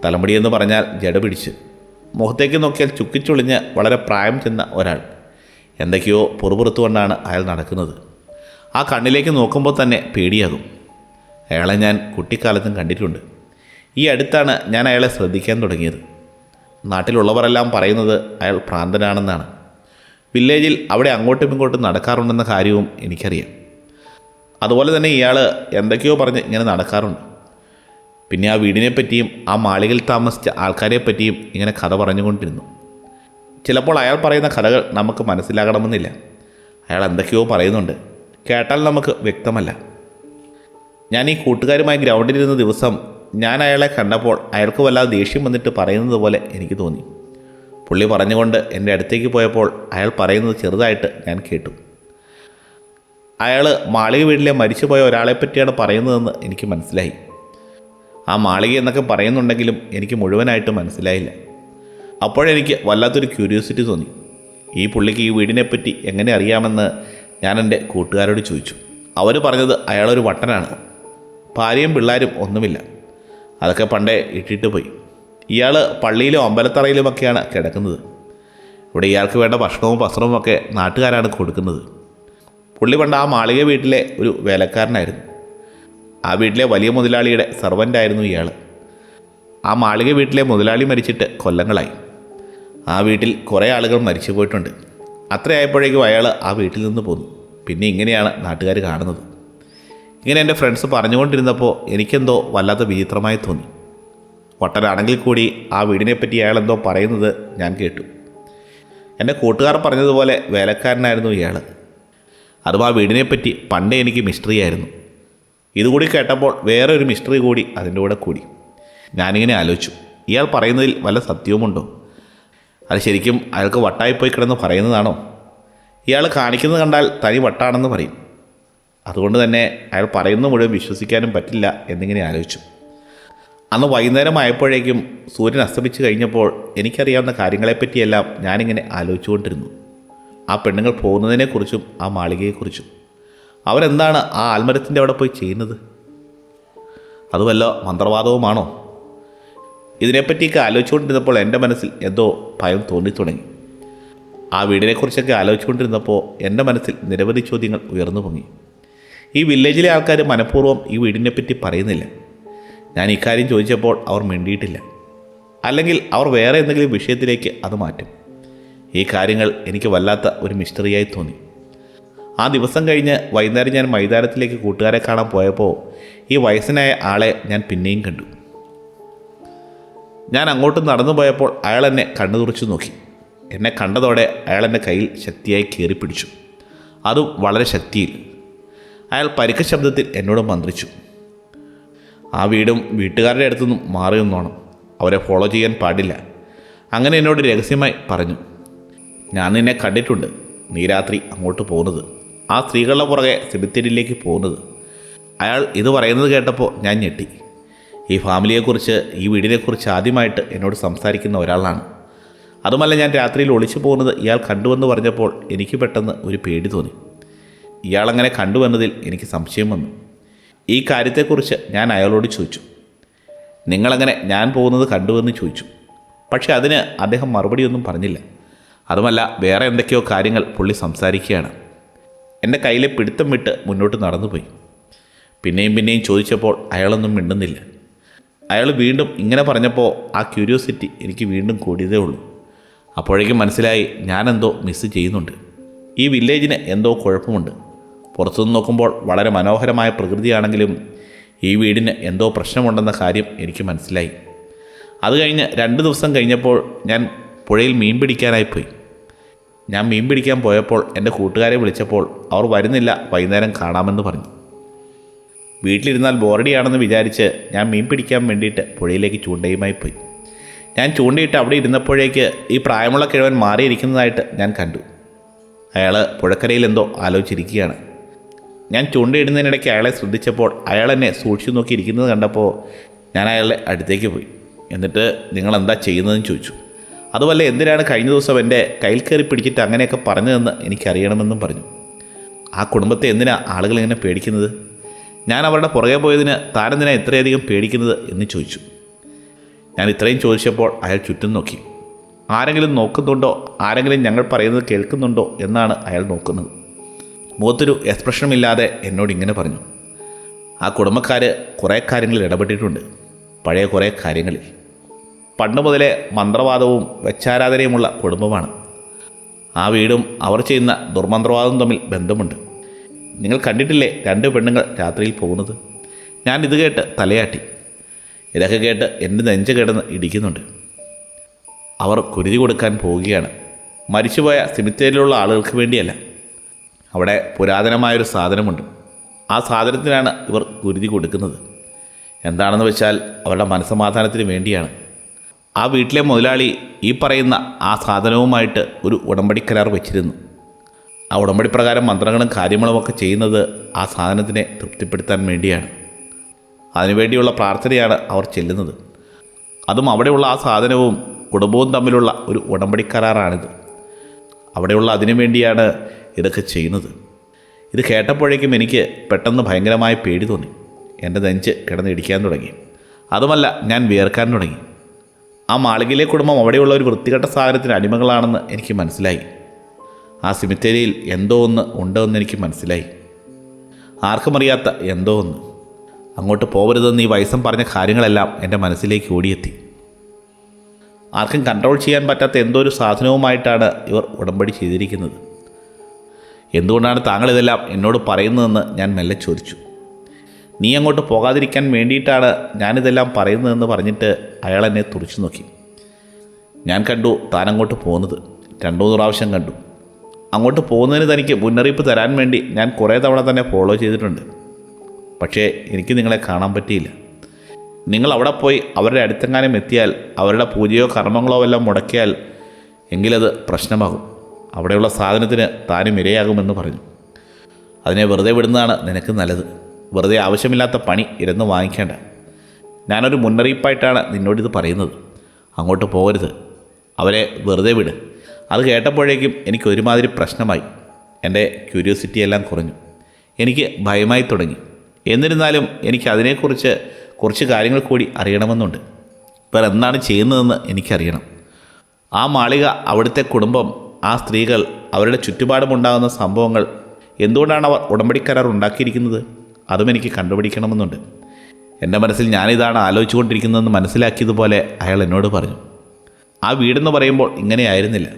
തലമുടിയെന്ന് പറഞ്ഞാൽ ജട പിടിച്ച്. മുഖത്തേക്ക് നോക്കിയാൽ ചുക്കിച്ചൊളിഞ്ഞ് വളരെ പ്രായം ചെന്ന ഒരാൾ. എന്തൊക്കെയോ പുറപുറത്തുകൊണ്ടാണ് അയാൾ നടക്കുന്നത്. ആ കണ്ണിലേക്ക് നോക്കുമ്പോൾ തന്നെ പേടിയാകും. അയാളെ ഞാൻ കുട്ടിക്കാലത്തും കണ്ടിട്ടുണ്ട്. ഈ അടുത്താണ് ഞാൻ അയാളെ ശ്രദ്ധിക്കാൻ തുടങ്ങിയത്. നാട്ടിലുള്ളവരെല്ലാം പറയുന്നത് അയാൾ ഭ്രാന്തനാണെന്നാണ്. വില്ലേജിൽ അവിടെ അങ്ങോട്ടും ഇങ്ങോട്ടും നടക്കാറുണ്ടെന്ന കാര്യവും എനിക്കറിയാം. അതുപോലെ തന്നെ ഇയാൾ എന്തൊക്കെയോ പറഞ്ഞ് ഇങ്ങനെ നടക്കാറുണ്ട്. പിന്നെ ആ വീടിനെപ്പറ്റിയും ആ മാളികയിൽ താമസിച്ച ആൾക്കാരെപ്പറ്റിയും ഇങ്ങനെ കഥ പറഞ്ഞുകൊണ്ടിരുന്നു. ചിലപ്പോൾ അയാൾ പറയുന്ന കഥകൾ നമുക്ക് മനസ്സിലാകണമെന്നില്ല. അയാൾ എന്തൊക്കെയോ പറയുന്നുണ്ട്, കേട്ടാൽ നമുക്ക് വ്യക്തമല്ല. ഞാൻ ഈ കൂട്ടുകാരുമായി ഗ്രൗണ്ടിലിരുന്ന ദിവസം ഞാൻ അയാളെ കണ്ടപ്പോൾ അയാൾക്ക് വല്ലാതെ ദേഷ്യം വന്നിട്ട് പറയുന്നത് പോലെ എനിക്ക് തോന്നി. പുള്ളി പറഞ്ഞുകൊണ്ട് എൻ്റെ അടുത്തേക്ക് പോയപ്പോൾ അയാൾ പറയുന്നത് ചെറുതായിട്ട് ഞാൻ കേട്ടു. അയാൾ മാളിക വീട്ടിലെ മരിച്ചുപോയ ഒരാളെപ്പറ്റിയാണ് പറയുന്നതെന്ന് എനിക്ക് മനസ്സിലായി. ആ മാളിക എന്നൊക്കെ പറയുന്നുണ്ടെങ്കിലും എനിക്ക് മുഴുവനായിട്ട് മനസ്സിലായില്ല. അപ്പോഴെനിക്ക് വല്ലാത്തൊരു ക്യൂരിയോസിറ്റി തോന്നി. ഈ പുള്ളിക്ക് ഈ വീടിനെപ്പറ്റി എങ്ങനെ അറിയാമെന്ന് ഞാൻ എൻ്റെ കൂട്ടുകാരോട് ചോദിച്ചു. അവർ പറഞ്ഞത് അയാളൊരു വട്ടനാണ്. ഭാര്യയും പിള്ളേരും ഒന്നുമില്ല. അതൊക്കെ പണ്ടേ ഇട്ടിട്ട് പോയി. ഇയാൾ പള്ളിയിലും അമ്പലത്തറയിലുമൊക്കെയാണ് കിടക്കുന്നത്. ഇവിടെ ഇയാൾക്ക് വേണ്ട ഭക്ഷണവും വസ്ത്രവും ഒക്കെ നാട്ടുകാരാണ് കൊടുക്കുന്നത്. പുള്ളി പണ്ട് ആ മാളിക വീട്ടിലെ ഒരു വേലക്കാരനായിരുന്നു. ആ വീട്ടിലെ വലിയ മുതലാളിയുടെ സർവൻ്റായിരുന്നു ഇയാൾ. ആ മാളിക വീട്ടിലെ മുതലാളി മരിച്ചിട്ട് കൊല്ലങ്ങളായി. ആ വീട്ടിൽ കുറേ ആളുകൾ മരിച്ചു പോയിട്ടുണ്ട്. അത്രയായപ്പോഴേക്കും അയാൾ ആ വീട്ടിൽ നിന്ന് പോന്നു. പിന്നെ ഇങ്ങനെയാണ് നാട്ടുകാർ കാണുന്നത്. ഇങ്ങനെ എൻ്റെ ഫ്രണ്ട്സ് പറഞ്ഞുകൊണ്ടിരുന്നപ്പോൾ എനിക്കെന്തോ വല്ലാത്ത വിചിത്രമായി തോന്നി. വട്ടനാണെങ്കിൽ കൂടി ആ വീടിനെപ്പറ്റി അയാൾ എന്തോ പറയുന്നത് ഞാൻ കേട്ടു. എൻ്റെ കൂട്ടുകാർ പറഞ്ഞതുപോലെ വേലക്കാരനായിരുന്നു ഇയാൾ. അതും ആ വീടിനെപ്പറ്റി പണ്ടേ എനിക്ക് മിസ്റ്ററി ആയിരുന്നു. ഇതുകൂടി കേട്ടപ്പോൾ വേറെ ഒരു മിസ്റ്ററി കൂടി അതിൻ്റെ കൂടെ കൂടി. ഞാനിങ്ങനെ ആലോചിച്ചു, ഇയാൾ പറയുന്നതിൽ വല്ല സത്യവുമുണ്ടോ? അത് ശരിക്കും അയാൾക്ക് വട്ടായിപ്പോയി കിടന്ന് പറയുന്നതാണോ? ഇയാൾ കാണിക്കുന്നത് കണ്ടാൽ തനി വട്ടാണെന്ന് പറയും. അതുകൊണ്ട് തന്നെ അയാൾ പറയുന്നത് മുഴുവൻ വിശ്വസിക്കാനും പറ്റില്ല എന്നിങ്ങനെ ആലോചിച്ചു. അന്ന് വൈകുന്നേരം ആയപ്പോഴേക്കും സൂര്യൻ അസ്തമിച്ച് കഴിഞ്ഞപ്പോൾ എനിക്കറിയാവുന്ന കാര്യങ്ങളെപ്പറ്റിയെല്ലാം ഞാനിങ്ങനെ ആലോചിച്ചുകൊണ്ടിരുന്നു. ആ പെണ്ണുങ്ങൾ പോകുന്നതിനെക്കുറിച്ചും ആ മാളികയെക്കുറിച്ചും. അവരെന്താണ് ആ ആൽമരത്തിൻ്റെ അവിടെ പോയി ചെയ്യുന്നത്? അതുവല്ല മന്ത്രവാദവുമാണോ? ഇതിനെപ്പറ്റിയൊക്കെ ആലോചിച്ചുകൊണ്ടിരുന്നപ്പോൾ എൻ്റെ മനസ്സിൽ എന്തോ ഭയം തോന്നിത്തുടങ്ങി. ആ വീടിനെക്കുറിച്ചൊക്കെ ആലോചിച്ചുകൊണ്ടിരുന്നപ്പോൾ എൻ്റെ മനസ്സിൽ നിരവധി ചോദ്യങ്ങൾ ഉയർന്നു പൊങ്ങി. ഈ വില്ലേജിലെ ആൾക്കാർ മനഃപൂർവ്വം ഈ വീടിനെപ്പറ്റി പറയുന്നില്ല. ഞാൻ ഇക്കാര്യം ചോദിച്ചപ്പോൾ അവർ മിണ്ടിയിട്ടില്ല. അല്ലെങ്കിൽ അവർ വേറെ എന്തെങ്കിലും വിഷയത്തിലേക്ക് അത് മാറ്റും. ഈ കാര്യങ്ങൾ എനിക്ക് വല്ലാത്ത ഒരു മിസ്റ്ററിയായി തോന്നി. ആ ദിവസം കഴിഞ്ഞ് വൈകുന്നേരം ഞാൻ മൈതാനത്തിലേക്ക് കൂട്ടുകാരെ കാണാൻ പോയപ്പോൾ ഈ വയസ്സനായ ആളെ ഞാൻ പിന്നെയും കണ്ടു. ഞാൻ അങ്ങോട്ട് നടന്നു പോയപ്പോൾ അയാൾ എന്നെ കണ്ണു തുറച്ചു നോക്കി. എന്നെ കണ്ടതോടെ അയാൾ എൻ്റെ കയ്യിൽ ശക്തിയായി കയറിപ്പിടിച്ചു, അതും വളരെ ശക്തിയിൽ. അയാൾ പരുക്ക ശബ്ദത്തിൽ എന്നോട് മന്ത്രിച്ചു. ആ വീടും വീട്ടുകാരുടെ അടുത്തുനിന്നും മാറി നിന്നോണം, അവരെ ഫോളോ ചെയ്യാൻ പാടില്ല. അങ്ങനെ എന്നോട് രഹസ്യമായി പറഞ്ഞു. ഞാൻ നിന്നെ കണ്ടിട്ടുണ്ട്, നീ രാത്രി അങ്ങോട്ട് പോകുന്നത്, ആ സ്ത്രീകളുടെ പുറകെ സെമിത്തേരിയിലേക്ക് പോകുന്നത്. അയാൾ ഇത് പറയുന്നത് കേട്ടപ്പോൾ ഞാൻ ഞെട്ടി. ഈ ഫാമിലിയെക്കുറിച്ച്, ഈ വീടിനെക്കുറിച്ച് ആദ്യമായിട്ട് എന്നോട് സംസാരിക്കുന്ന ഒരാളാണ്. അതുമല്ല, ഞാൻ രാത്രിയിൽ ഒളിച്ചു പോകുന്നത് ഇയാൾ കണ്ടുവെന്ന് പറഞ്ഞപ്പോൾ എനിക്ക് പെട്ടെന്ന് ഒരു പേടി തോന്നി. ഇയാളങ്ങനെ കണ്ടുവന്നതിൽ എനിക്ക് സംശയം വന്നു. ഈ കാര്യത്തെക്കുറിച്ച് ഞാൻ അയാളോട് ചോദിച്ചു. നിങ്ങളങ്ങനെ ഞാൻ പോകുന്നത് കണ്ടുവെന്ന് ചോദിച്ചു. പക്ഷേ അതിന് അദ്ദേഹം മറുപടിയൊന്നും പറഞ്ഞില്ല. അതുമല്ല, വേറെ എന്തൊക്കെയോ കാര്യങ്ങൾ പുള്ളി സംസാരിക്കുകയാണ്. എൻ്റെ കയ്യിലെ പിടുത്തം വിട്ട് മുന്നോട്ട് നടന്നുപോയി. പിന്നെയും ചോദിച്ചപ്പോൾ അയാളൊന്നും മിണ്ടുന്നില്ല. അയാൾ വീണ്ടും ഇങ്ങനെ പറഞ്ഞപ്പോൾ ആ ക്യൂരിയോസിറ്റി എനിക്ക് വീണ്ടും കൂടിയതേ ഉള്ളൂ. അപ്പോഴേക്കും മനസ്സിലായി, ഞാനെന്തോ മിസ് ചെയ്യുന്നുണ്ട്. ഈ വില്ലേജിന് എന്തോ കുഴപ്പമുണ്ട്. പുറത്തുനിന്ന് നോക്കുമ്പോൾ വളരെ മനോഹരമായ പ്രകൃതിയാണെങ്കിലും ഈ വീടിന് എന്തോ പ്രശ്നമുണ്ടെന്ന കാര്യം എനിക്ക് മനസ്സിലായി. അത് കഴിഞ്ഞ് 2 ദിവസം കഴിഞ്ഞപ്പോൾ ഞാൻ പുഴയിൽ മീൻ പിടിക്കാനായിപ്പോയി. ഞാൻ മീൻ പിടിക്കാൻ പോയപ്പോൾ എൻ്റെ കൂട്ടുകാരെ വിളിച്ചപ്പോൾ അവർ വരുന്നില്ല, വൈകുന്നേരം കാണാമെന്ന് പറഞ്ഞു. വീട്ടിലിരുന്നാൽ ബോറടിയാണെന്ന് വിചാരിച്ച് ഞാൻ മീൻ പിടിക്കാൻ വേണ്ടിയിട്ട് പുഴയിലേക്ക് ചൂണ്ടയുമായി പോയി. ഞാൻ ചൂണ്ടയിട്ട് അവിടെ ഇരുന്നപ്പോഴേക്ക് ഈ പ്രായമുള്ള കിഴവൻ മാറിയിരിക്കുന്നതായിട്ട് ഞാൻ കണ്ടു. അയാൾ പുഴക്കരയിൽ എന്തോ ആലോചിച്ചിരിക്കുകയാണ്. ഞാൻ ചൂണ്ടയിടുന്നതിനിടയ്ക്ക് അയാളെ ശ്രദ്ധിച്ചപ്പോൾ അയാൾ എന്നെ സൂക്ഷിച്ചു നോക്കിയിരിക്കുന്നത് കണ്ടപ്പോൾ ഞാൻ അയാളുടെ അടുത്തേക്ക് പോയി. എന്നിട്ട് നിങ്ങൾ എന്താ ചെയ്യുന്നതെന്ന് ചോദിച്ചു. അതുമല്ല, എന്തിനാണ് കഴിഞ്ഞ ദിവസം എൻ്റെ കയ്യിൽ കയറി പിടിച്ചിട്ട് അങ്ങനെയൊക്കെ പറഞ്ഞതെന്ന് എനിക്കറിയണമെന്നും പറഞ്ഞു. ആ കുടുംബത്തെ എന്തിനാ ആളുകൾ ഇങ്ങനെ പേടിക്കുന്നത്? ഞാൻ അവരുടെ പുറകെ പോയതിന് താനെന്തിനാ ഇത്രയധികം പേടിക്കുന്നത് എന്ന് ചോദിച്ചു. ഞാൻ ഇത്രയും ചോദിച്ചപ്പോൾ അയാൾ ചുറ്റും നോക്കി. ആരെങ്കിലും നോക്കുന്നുണ്ടോ, ആരെങ്കിലും ഞങ്ങൾ പറയുന്നത് കേൾക്കുന്നുണ്ടോ എന്നാണ് അയാൾ നോക്കുന്നത്. മുഖത്തൊരു എക്സ്പ്രഷനുമില്ലാതെ എന്നോട് ഇങ്ങനെ പറഞ്ഞു. ആ കുടുംബക്കാർ കുറേ കാര്യങ്ങളിൽ ഇടപെട്ടിട്ടുണ്ട്, പഴയ കുറേ കാര്യങ്ങളിൽ. പണ്ട് മുതലേ മന്ത്രവാദവും വെച്ചാരാധനയുമുള്ള കുടുംബമാണ്. ആ വീടും അവർ ചെയ്യുന്ന ദുർമന്ത്രവാദവും തമ്മിൽ ബന്ധമുണ്ട്. നിങ്ങൾ കണ്ടിട്ടില്ലേ 2 പെണ്ണുങ്ങൾ രാത്രിയിൽ പോകുന്നത്? ഞാൻ ഇത് കേട്ട് തലയാട്ടി. ഇതൊക്കെ കേട്ട് എൻ്റെ നെഞ്ച് കിടന്ന് ഇടിക്കുന്നുണ്ട്. അവർ കുരുതി കൊടുക്കാൻ പോവുകയാണ്. മരിച്ചുപോയ സിമിത്തേരിയിലുള്ള ആളുകൾക്ക് വേണ്ടിയല്ല. അവിടെ പുരാതനമായൊരു സാധനമുണ്ട്. ആ സാധനത്തിനാണ് ഇവർ കുരുതി കൊടുക്കുന്നത്. എന്താണെന്ന് വെച്ചാൽ അവരുടെ മനസ്സമാധാനത്തിന് വേണ്ടിയാണ്. ആ വീട്ടിലെ മുതലാളി ഈ പറയുന്ന ആ സാധനവുമായിട്ട് ഒരു ഉടമ്പടിക്കരാർ വെച്ചിരുന്നു. ആ ഉടമ്പടി പ്രകാരം മന്ത്രങ്ങളും കാര്യങ്ങളുമൊക്കെ ചെയ്യുന്നത് ആ സാധനത്തിനെ തൃപ്തിപ്പെടുത്താൻ വേണ്ടിയാണ്. അതിനുവേണ്ടിയുള്ള പ്രാർത്ഥനയാണ് അവർ ചെല്ലുന്നത്. അതും അവിടെയുള്ള ആ സാധനവും കുടുംബവും തമ്മിലുള്ള ഒരു ഉടമ്പടിക്കരാറാണിത്. അവിടെയുള്ള അതിനു വേണ്ടിയാണ് ഇതൊക്കെ ചെയ്യുന്നത്. ഇത് കേട്ടപ്പോഴേക്കും എനിക്ക് പെട്ടെന്ന് ഭയങ്കരമായ പേടി തോന്നി. എൻ്റെ നെഞ്ച് കിടന്ന് ഇടിക്കാൻ തുടങ്ങി. അതുമല്ല, ഞാൻ വിയർക്കാൻ തുടങ്ങി. ആ മാളികയിലെ കുടുംബം അവിടെയുള്ള ഒരു വൃത്തികെട്ട സാധനത്തിന് അടിമകളാണെന്ന് എനിക്ക് മനസ്സിലായി. ആ സിമിത്തേരിയിൽ എന്തോ ഒന്ന് ഉണ്ടെന്ന് എനിക്ക് മനസ്സിലായി. ആർക്കും അറിയാത്ത എന്തോ ഒന്ന്. അങ്ങോട്ട് പോകരുതെന്ന് ഈ വയസ്സം പറഞ്ഞ കാര്യങ്ങളെല്ലാം എൻ്റെ മനസ്സിലേക്ക് ഓടിയെത്തി. ആർക്കും കൺട്രോൾ ചെയ്യാൻ പറ്റാത്ത എന്തോ ഒരു സാധനവുമായിട്ടാണ് ഇവർ ഉടമ്പടി ചെയ്തിരിക്കുന്നത്. എന്തുകൊണ്ടാണ് താങ്കൾ ഇതെല്ലാം എന്നോട് പറയുന്നതെന്ന് ഞാൻ മെല്ലെ ചോദിച്ചു. നീ അങ്ങോട്ട് പോകാതിരിക്കാൻ വേണ്ടിയിട്ടാണ് ഞാനിതെല്ലാം പറയുന്നതെന്ന് പറഞ്ഞിട്ട് അയാൾ എന്നെ തുറച്ചു നോക്കി. ഞാൻ കണ്ടു താനങ്ങോട്ട് പോകുന്നത്. 2-3 പ്രാവശ്യം കണ്ടു. അങ്ങോട്ട് പോകുന്നതിന് തനിക്ക് മുന്നറിയിപ്പ് തരാൻ വേണ്ടി ഞാൻ കുറേ തവണ തന്നെ ഫോളോ ചെയ്തിട്ടുണ്ട്. പക്ഷേ എനിക്ക് നിങ്ങളെ കാണാൻ പറ്റിയില്ല. നിങ്ങൾ അവിടെ പോയി അവരുടെ അടുത്തെങ്ങാനും എത്തിയാൽ, അവരുടെ പൂജയോ കർമ്മങ്ങളോ എല്ലാം മുടക്കിയാൽ എങ്കിലത് പ്രശ്നമാകും. അവിടെയുള്ള സാധനത്തിന് താനും ഇരയാകുമെന്ന് പറഞ്ഞു. അതിനെ വെറുതെ വിടുന്നതാണ് നിനക്ക് നല്ലത്. വെറുതെ ആവശ്യമില്ലാത്ത പണി ഇരുന്ന് വാങ്ങിക്കേണ്ട. ഞാനൊരു മുന്നറിയിപ്പായിട്ടാണ് നിന്നോടിത് പറയുന്നത്. അങ്ങോട്ട് പോകരുത്, അവരെ വെറുതെ വിട്. അത് കേട്ടപ്പോഴേക്കും എനിക്ക് ഒരുമാതിരി പ്രശ്നമായി. എൻ്റെ ക്യൂരിയോസിറ്റി എല്ലാം കുറഞ്ഞു. എനിക്ക് ഭയമായി തുടങ്ങി. എന്നിരുന്നാലും എനിക്ക് അതിനെക്കുറിച്ച് കുറച്ച് കാര്യങ്ങൾ കൂടി അറിയണമെന്നുണ്ട്. ഇവർ എന്താണ് ചെയ്യുന്നതെന്ന് എനിക്കറിയണം. ആ മാളിക, അവിടുത്തെ കുടുംബം, ആ സ്ത്രീകൾ അവരുടെ ചുറ്റുപാടുമുണ്ടാകുന്ന സംഭവങ്ങൾ എന്തുകൊണ്ടാണ് അവർ ഉടമ്പടി കരാർ ഉണ്ടാക്കിയിരിക്കുന്നത്, അതും എനിക്ക് കണ്ടുപിടിക്കണമെന്നുണ്ട്. എൻ്റെ മനസ്സിൽ ഞാനിതാണ് ആലോചിച്ചുകൊണ്ടിരിക്കുന്നതെന്ന് മനസ്സിലാക്കിയതുപോലെ അയാൾ എന്നോട് പറഞ്ഞു. ആ വീടെന്ന് പറയുമ്പോൾ ഇങ്ങനെയായിരുന്നില്ല.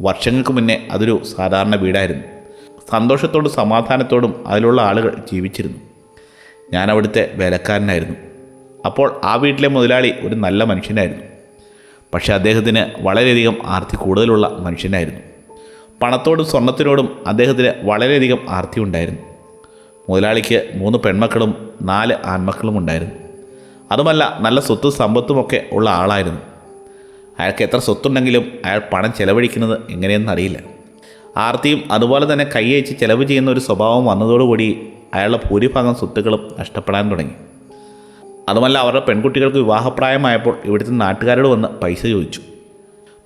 വർഷങ്ങൾക്ക് മുന്നേ അതൊരു സാധാരണ വീടായിരുന്നു. സന്തോഷത്തോടും സമാധാനത്തോടും അതിലുള്ള ആളുകൾ ജീവിച്ചിരുന്നു. ഞാൻ അവിടുത്തെ വേലക്കാരനായിരുന്നു. അപ്പോൾ ആ വീട്ടിലെ മുതലാളി ഒരു നല്ല മനുഷ്യനായിരുന്നു. പക്ഷേ അദ്ദേഹത്തിന് വളരെയധികം ആർത്തി കൂടുതലുള്ള മനുഷ്യനായിരുന്നു. പണത്തോടും സ്വർണത്തിനോടും അദ്ദേഹത്തിന് വളരെയധികം ആർത്തി ഉണ്ടായിരുന്നു. മുതലാളിക്ക് 3 പെൺമക്കളും 4 ആൺമക്കളും ഉണ്ടായിരുന്നു. അതുമല്ല, നല്ല സ്വത്തും സമ്പത്തുമൊക്കെ ഉള്ള ആളായിരുന്നു. അയാൾക്ക് എത്ര സ്വത്തുണ്ടെങ്കിലും അയാൾ പണം ചെലവഴിക്കുന്നത് എങ്ങനെയെന്നറിയില്ല. ആർത്തിയും അതുപോലെ തന്നെ കൈയച്ച് ചെലവ് ചെയ്യുന്ന ഒരു സ്വഭാവം വന്നതോടുകൂടി അയാളുടെ ഭൂരിഭാഗം സ്വത്തുക്കളും നഷ്ടപ്പെടാൻ തുടങ്ങി. അതുമല്ല, അവരുടെ പെൺകുട്ടികൾക്ക് വിവാഹപ്രായമായപ്പോൾ ഇവിടുത്തെ നാട്ടുകാരോട് വന്ന് പൈസ ചോദിച്ചു.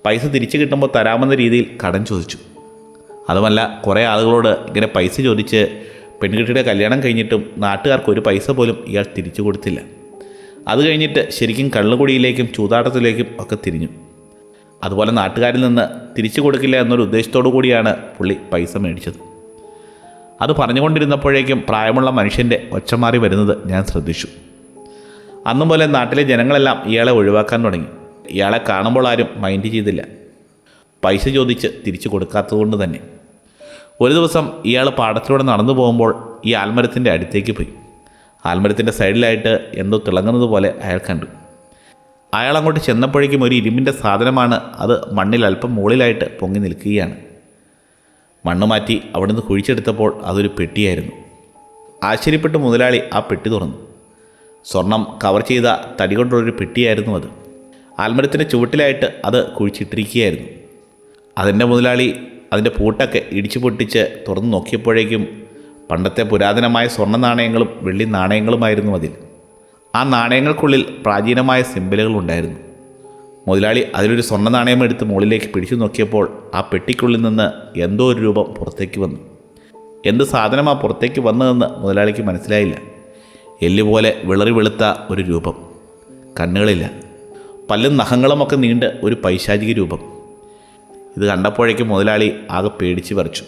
പൈസ തിരിച്ചു കിട്ടുമ്പോൾ തരാമെന്ന രീതിയിൽ കടം ചോദിച്ചു. അതുമല്ല, കുറേ ആളുകളോട് ഇങ്ങനെ പൈസ ചോദിച്ച് പെൺകുട്ടിയുടെ കല്യാണം കഴിഞ്ഞിട്ടും നാട്ടുകാർക്ക് ഒരു പൈസ പോലും ഇയാൾ തിരിച്ചു കൊടുത്തില്ല. അത് കഴിഞ്ഞിട്ട് ശരിക്കും കള്ളുകുടിയിലേക്കും ചൂതാട്ടത്തിലേക്കും ഒക്കെ തിരിഞ്ഞു. അതുപോലെ നാട്ടുകാരിൽ നിന്ന് തിരിച്ചു കൊടുക്കില്ല എന്നൊരു ഉദ്ദേശത്തോടു കൂടിയാണ് പുള്ളി പൈസ മേടിച്ചത്. അത് പറഞ്ഞുകൊണ്ടിരുന്നപ്പോഴേക്കും പ്രായമുള്ള മനുഷ്യൻ്റെ ഒച്ച മാറി വരുന്നത് ഞാൻ ശ്രദ്ധിച്ചു. അന്നും പോലെ നാട്ടിലെ ജനങ്ങളെല്ലാം ഇയാളെ ഒഴിവാക്കാൻ തുടങ്ങി. ഇയാളെ കാണുമ്പോൾ ആരും മൈൻഡ് ചെയ്തില്ല, പൈസ ചോദിച്ച് തിരിച്ചു കൊടുക്കാത്തതുകൊണ്ട് തന്നെ. ഒരു ദിവസം ഇയാൾ പാടത്തിലൂടെ നടന്നു പോകുമ്പോൾ ഈ ആൽമരത്തിൻ്റെ അടുത്തേക്ക് പോയി. ആൽമരത്തിൻ്റെ സൈഡിലായിട്ട് എന്തോ തിളങ്ങുന്നത് പോലെ അയാൾ കണ്ടു. അയാൾ അങ്ങോട്ട് ചെന്നപ്പോഴേക്കും ഒരു ഇരുമ്പിൻ്റെ സാധനമാണ്. അത് മണ്ണിൽ അല്പം മുകളിലായിട്ട് പൊങ്ങി നിൽക്കുകയാണ്. മണ്ണ് മാറ്റി അവിടുന്ന് കുഴിച്ചെടുത്തപ്പോൾ അതൊരു പെട്ടിയായിരുന്നു. ആശ്ചര്യപ്പെട്ട് മുതലാളി ആ പെട്ടി തുറന്നു. സ്വർണം കവർ ചെയ്ത തടി കൊണ്ടുള്ളൊരു പെട്ടിയായിരുന്നു അത്. ആൽമരത്തിൻ്റെ ചുവട്ടിലായിട്ട് അത് കുഴിച്ചിട്ടിരിക്കുകയായിരുന്നു. അതിൻ്റെ മുതലാളി അതിൻ്റെ പൂട്ടൊക്കെ ഇടിച്ചു പൊട്ടിച്ച് തുറന്നു നോക്കിയപ്പോഴേക്കും പണ്ടത്തെ പുരാതനമായ സ്വർണ്ണ നാണയങ്ങളും വെള്ളി നാണയങ്ങളുമായിരുന്നു അതിൽ. ആ നാണയങ്ങൾക്കുള്ളിൽ പ്രാചീനമായ സിമ്പലുകളുണ്ടായിരുന്നു. മുതലാളി അതിലൊരു സ്വർണ്ണ നാണയം എടുത്ത് മുകളിലേക്ക് പിടിച്ചു നോക്കിയപ്പോൾ ആ പെട്ടിക്കുള്ളിൽ നിന്ന് എന്തോ ഒരു രൂപം പുറത്തേക്ക് വന്നു. എന്ത് സാധനമാണ് പുറത്തേക്ക് വന്നതെന്ന് മുതലാളിക്ക് മനസ്സിലായില്ല. എല്ലുപോലെ വിളറി വെളുത്ത ഒരു രൂപം, കണ്ണുകളില്ല, പല്ലും നഖങ്ങളുമൊക്കെ നീണ്ട് ഒരു പൈശാചിക രൂപം. ഇത് കണ്ടപ്പോഴേക്കും മുതലാളി ആകെ പേടിച്ച് പറിച്ചു.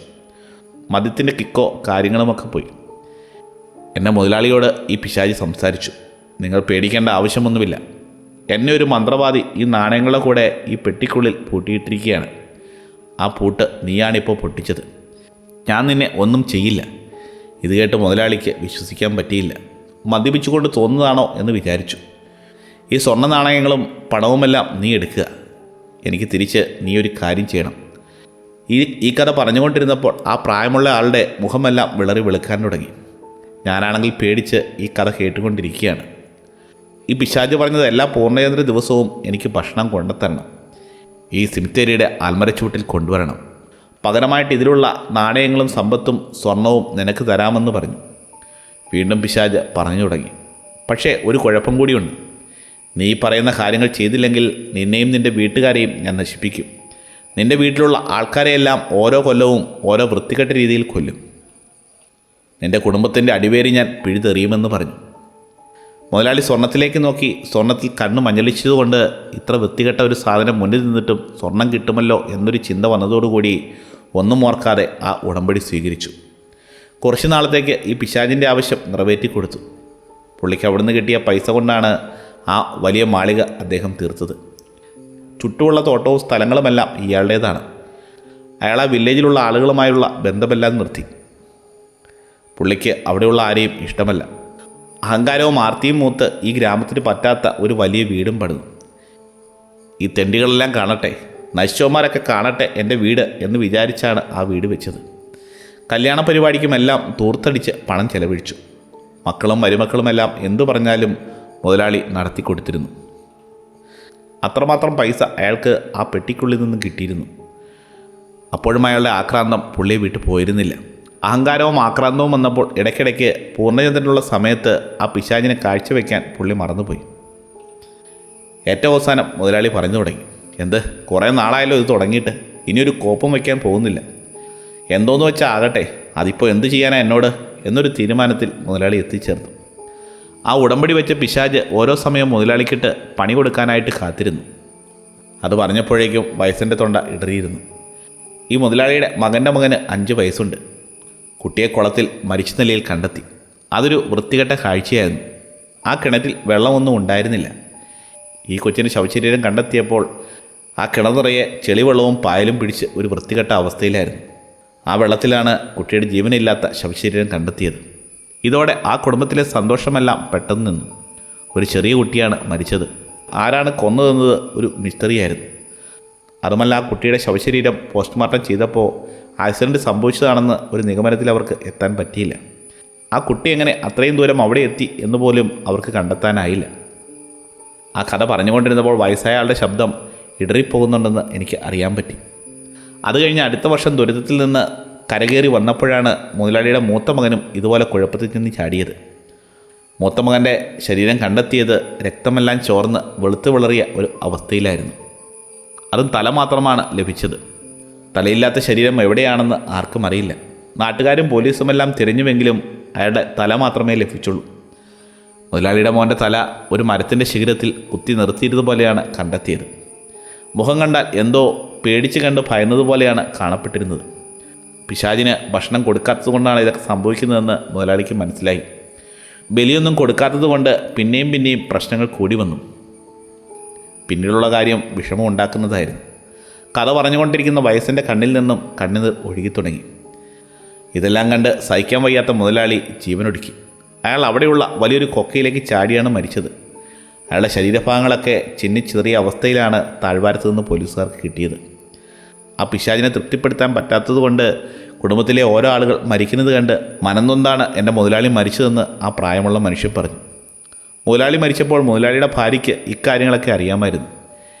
മദ്യത്തിൻ്റെ കിക്കോ കാര്യങ്ങളുമൊക്കെ പോയി. എന്നെ മുതലാളിയോട് ഈ പിശാചി സംസാരിച്ചു. നിങ്ങൾ പേടിക്കേണ്ട ആവശ്യമൊന്നുമില്ല. എന്നെ ഒരു മന്ത്രവാദി ഈ നാണയങ്ങളുടെ കൂടെ ഈ പെട്ടിക്കുള്ളിൽ പൂട്ടിയിട്ടിരിക്കുകയാണ്. ആ പൂട്ട് നീയാണിപ്പോൾ പൊട്ടിച്ചത്. ഞാൻ നിന്നെ ഒന്നും ചെയ്യില്ല. ഇത് കേട്ട് മുതലാളിക്ക് വിശ്വസിക്കാൻ പറ്റിയില്ല. മദ്യപിച്ചുകൊണ്ട് തോന്നുന്നതാണോ എന്ന് വിചാരിച്ചു. ഈ സ്വർണ്ണ നാണയങ്ങളും പണവുമെല്ലാം നീ എടുക്കുക. എനിക്ക് തിരിച്ച് നീ ഒരു കാര്യം ചെയ്യണം. ഈ കഥ പറഞ്ഞുകൊണ്ടിരുന്നപ്പോൾ ആ പ്രായമുള്ള ആളുടെ മുഖമെല്ലാം വിളറി വെളുക്കാൻ തുടങ്ങി. ഞാനാണെങ്കിൽ പേടിച്ച് ഈ കഥ കേട്ടുകൊണ്ടിരിക്കുകയാണ്. ഈ പിശാച് പറഞ്ഞത് എല്ലാ പൂർണ്ണചന്ദ്ര ദിവസവും എനിക്ക് ഭക്ഷണം കൊണ്ടുത്തരണം. ഈ സിമിത്തേരിയുടെ ആൽമരച്ചൂട്ടിൽ കൊണ്ടുവരണം. പകരമായിട്ട് ഇതിലുള്ള നാണയങ്ങളും സമ്പത്തും സ്വർണവും നിനക്ക് തരാമെന്ന് പറഞ്ഞു. വീണ്ടും പിശാച് പറഞ്ഞു തുടങ്ങി. പക്ഷേ ഒരു കുഴപ്പം കൂടിയുണ്ട്. നീ പറയുന്ന കാര്യങ്ങൾ ചെയ്തില്ലെങ്കിൽ നിന്നെയും നിൻ്റെ വീട്ടുകാരെയും ഞാൻ നശിപ്പിക്കും. നിൻ്റെ വീട്ടിലുള്ള ആൾക്കാരെയെല്ലാം ഓരോ കൊല്ലവും ഓരോ വൃത്തികെട്ട രീതിയിൽ കൊല്ലും. നിൻ്റെ കുടുംബത്തിൻ്റെ അടിവേരി ഞാൻ പിഴുതെറിയുമെന്ന് പറഞ്ഞു. മുതലാളി സ്വർണത്തിലേക്ക് നോക്കി. സ്വർണത്തിൽ കണ്ണ് മഞ്ഞളിച്ചതുകൊണ്ട് ഇത്ര വൃത്തികെട്ട ഒരു സാധനം മുന്നിൽ നിന്നിട്ടും സ്വർണം കിട്ടുമല്ലോ എന്നൊരു ചിന്ത വന്നതോടുകൂടി ഒന്നും ഓർക്കാതെ ആ ഉടമ്പടി സ്വീകരിച്ചു. കുറച്ച് നാളത്തേക്ക് ഈ പിശാചിൻ്റെ ആവശ്യം നിറവേറ്റി കൊടുത്തു. പുള്ളിക്ക് അവിടുന്ന് കിട്ടിയ പൈസ കൊണ്ടാണ് ആ വലിയ മാളിക അദ്ദേഹം തീർത്തത്. ചുറ്റുമുള്ള തോട്ടവും സ്ഥലങ്ങളുമെല്ലാം ഇയാളുടേതാണ്. അയാൾ ആ വില്ലേജിലുള്ള ആളുകളുമായുള്ള ബന്ധമെല്ലാം നിർത്തി. പുള്ളിക്ക് അവിടെയുള്ള ആരെയും ഇഷ്ടമല്ല. അഹങ്കാരവും ആർത്തിയും മൂത്ത് ഈ ഗ്രാമത്തിന് പറ്റാത്ത ഒരു വലിയ വീടും പണിതു. ഈ തെണ്ടികളെല്ലാം കാണട്ടെ, നശിച്ചവന്മാരൊക്കെ കാണട്ടെ എൻ്റെ വീട് എന്ന് വിചാരിച്ചാണ് ആ വീട് വെച്ചത്. കല്യാണ പരിപാടിക്കുമെല്ലാം തൂർത്തടിച്ച് പണം ചെലവഴിച്ചു. മക്കളും മരുമക്കളുമെല്ലാം എന്തു പറഞ്ഞാലും മുതലാളി നടത്തിക്കൊടുത്തിരുന്നു. അത്രമാത്രം പൈസ അയാൾക്ക് ആ പെട്ടിക്കുള്ളിൽ നിന്നും കിട്ടിയിരുന്നു. അപ്പോഴും അയാളുടെ ആക്രാന്തം പുള്ളിയെ വിട്ടു പോയിരുന്നില്ല. അഹങ്കാരവും ആക്രാന്തവും വന്നപ്പോൾ ഇടയ്ക്കിടയ്ക്ക് പൂർണ്ണചന്ദ്രനുള്ള സമയത്ത് ആ പിശാചിനെ കാഴ്ചവെക്കാൻ പുള്ളി മറന്നുപോയി. ഏറ്റവും അവസാനം മുതലാളി പറഞ്ഞു തുടങ്ങി. എന്ത്, കുറേ നാളായല്ലോ ഇത് തുടങ്ങിയിട്ട്, ഇനിയൊരു കോപ്പം വയ്ക്കാൻ പോകുന്നില്ല. എന്തോന്ന് വെച്ചാൽ ആകട്ടെ, അതിപ്പോൾ എന്തു ചെയ്യാനാ എന്നോട് എന്നൊരു തീരുമാനത്തിൽ മുതലാളി എത്തിച്ചേർന്നു. ആ ഉടമ്പടി വെച്ച പിശാച് ഓരോ സമയം മുതലാളിക്കിട്ട് പണി കൊടുക്കാനായിട്ട് കാത്തിരുന്നു. അത് പറഞ്ഞപ്പോഴേക്കും വയസ്സിൻ്റെ തൊണ്ട ഇടറിയിരുന്നു. ഈ മുതലാളിയുടെ മകൻ്റെ മകന് 5 വയസ്സുണ്ട്. കുട്ടിയെ കുളത്തിൽ മരിച്ച നിലയിൽ കണ്ടെത്തി. അതൊരു വൃത്തികെട്ട കാഴ്ചയായിരുന്നു. ആ കിണറ്റിൽ വെള്ളമൊന്നും ഉണ്ടായിരുന്നില്ല. ഈ കൊച്ചിൻ്റെ ശവശരീരം കണ്ടെത്തിയപ്പോൾ ആ കിണർ നിറയെ ചെളിവെള്ളവും പായലും പിടിച്ച് ഒരു വൃത്തികെട്ട അവസ്ഥയിലായിരുന്നു. ആ വെള്ളത്തിലാണ് കുട്ടിയുടെ ജീവനില്ലാത്ത ശവശരീരം കണ്ടെത്തിയത്. ഇതോടെ ആ കുടുംബത്തിലെ സന്തോഷമെല്ലാം പെട്ടെന്ന് നിന്നു. ഒരു ചെറിയ കുട്ടിയാണ് മരിച്ചത്. ആരാണ് കൊന്നതെന്നത് ഒരു മിസ്റ്ററിയായിരുന്നു. അതുമല്ല, ആ കുട്ടിയുടെ ശവശരീരം പോസ്റ്റ്മോർട്ടം ചെയ്തപ്പോൾ ആക്സിഡൻറ്റ് സംഭവിച്ചതാണെന്ന് ഒരു നിഗമനത്തിൽ അവർക്ക് എത്താൻ പറ്റിയില്ല. ആ കുട്ടി എങ്ങനെ അത്രയും ദൂരം അവിടെ എത്തി എന്നുപോലും അവർക്ക് കണ്ടെത്താനായില്ല. ആ കഥ പറഞ്ഞുകൊണ്ടിരുന്നപ്പോൾ വയസ്സായ ആളുടെ ശബ്ദം ഇടറിപ്പോകുന്നുണ്ടെന്ന് എനിക്ക് അറിയാൻ പറ്റി. അത് കഴിഞ്ഞ് അടുത്ത വർഷം ദുരിതത്തിൽ നിന്ന് കരകയറി വന്നപ്പോഴാണ് മുതലാളിയുടെ മൂത്ത മകനും ഇതുപോലെ കുഴപ്പത്തിൽ നിന്ന് ചാടിയത്. മൂത്ത മകൻ്റെ ശരീരം കണ്ടെത്തിയത് രക്തമെല്ലാം ചോർന്ന് വെളുത്തു വിളറിയ ഒരു അവസ്ഥയിലായിരുന്നു. അതും തല മാത്രമാണ് ലഭിച്ചത്. തലയില്ലാത്ത ശരീരം എവിടെയാണെന്ന് ആർക്കും അറിയില്ല. നാട്ടുകാരും പോലീസുമെല്ലാം തിരഞ്ഞുവെങ്കിലും അയാളുടെ തല മാത്രമേ ലഭിച്ചുള്ളൂ. മുതലാളിയുടെ മോൻ്റെ തല ഒരു മരത്തിൻ്റെ ശിഖരത്തിൽ കുത്തി നിർത്തിയിരുന്നതുപോലെയാണ് കണ്ടെത്തിയത്. മുഖം കണ്ടാൽ എന്തോ പേടിച്ച് കണ്ട് ഭയന്നതുപോലെയാണ് കാണപ്പെട്ടിരുന്നത്. പിശാചിന് ഭക്ഷണം കൊടുക്കാത്തത് കൊണ്ടാണ് ഇതൊക്കെ സംഭവിക്കുന്നതെന്ന് മുതലാളിക്ക് മനസ്സിലായി. ബലിയൊന്നും കൊടുക്കാത്തത് കൊണ്ട് പിന്നെയും പ്രശ്നങ്ങൾ കൂടി വന്നു. പിന്നീടുള്ള കാര്യം വിഷമം ഉണ്ടാക്കുന്നതായിരുന്നു. കഥ പറഞ്ഞുകൊണ്ടിരിക്കുന്ന വയസ്സിൻ്റെ കണ്ണിൽ നിന്നും കണ്ണുനീർ ഒഴുകിത്തുടങ്ങി. ഇതെല്ലാം കണ്ട് സഹിക്കാൻ വയ്യാത്ത മുതലാളി ജീവനൊടുക്കി. അയാൾ അവിടെയുള്ള വലിയൊരു കൊക്കയിലേക്ക് ചാടിയാണ് മരിച്ചത്. അയാളുടെ ശരീരഭാഗങ്ങളൊക്കെ ചിന്നിച്ചിതറിയ അവസ്ഥയിലാണ് താഴ്വാരത്ത് നിന്ന് പോലീസുകാർക്ക് കിട്ടിയത്. ആ പിശാചിനെ തൃപ്തിപ്പെടുത്താൻ പറ്റാത്തതുകൊണ്ട് കുടുംബത്തിലെ ഓരോ ആളുകൾ മരിക്കുന്നത് കണ്ട് മനംനൊന്താണ് എൻ്റെ മുതലാളി മരിച്ചതെന്ന് ആ പ്രായമുള്ള മനുഷ്യൻ പറഞ്ഞു. മുതലാളി മരിച്ചപ്പോൾ മുതലാളിയുടെ ഭാര്യയ്ക്ക് ഇക്കാര്യങ്ങളൊക്കെ അറിയാമായിരുന്നു.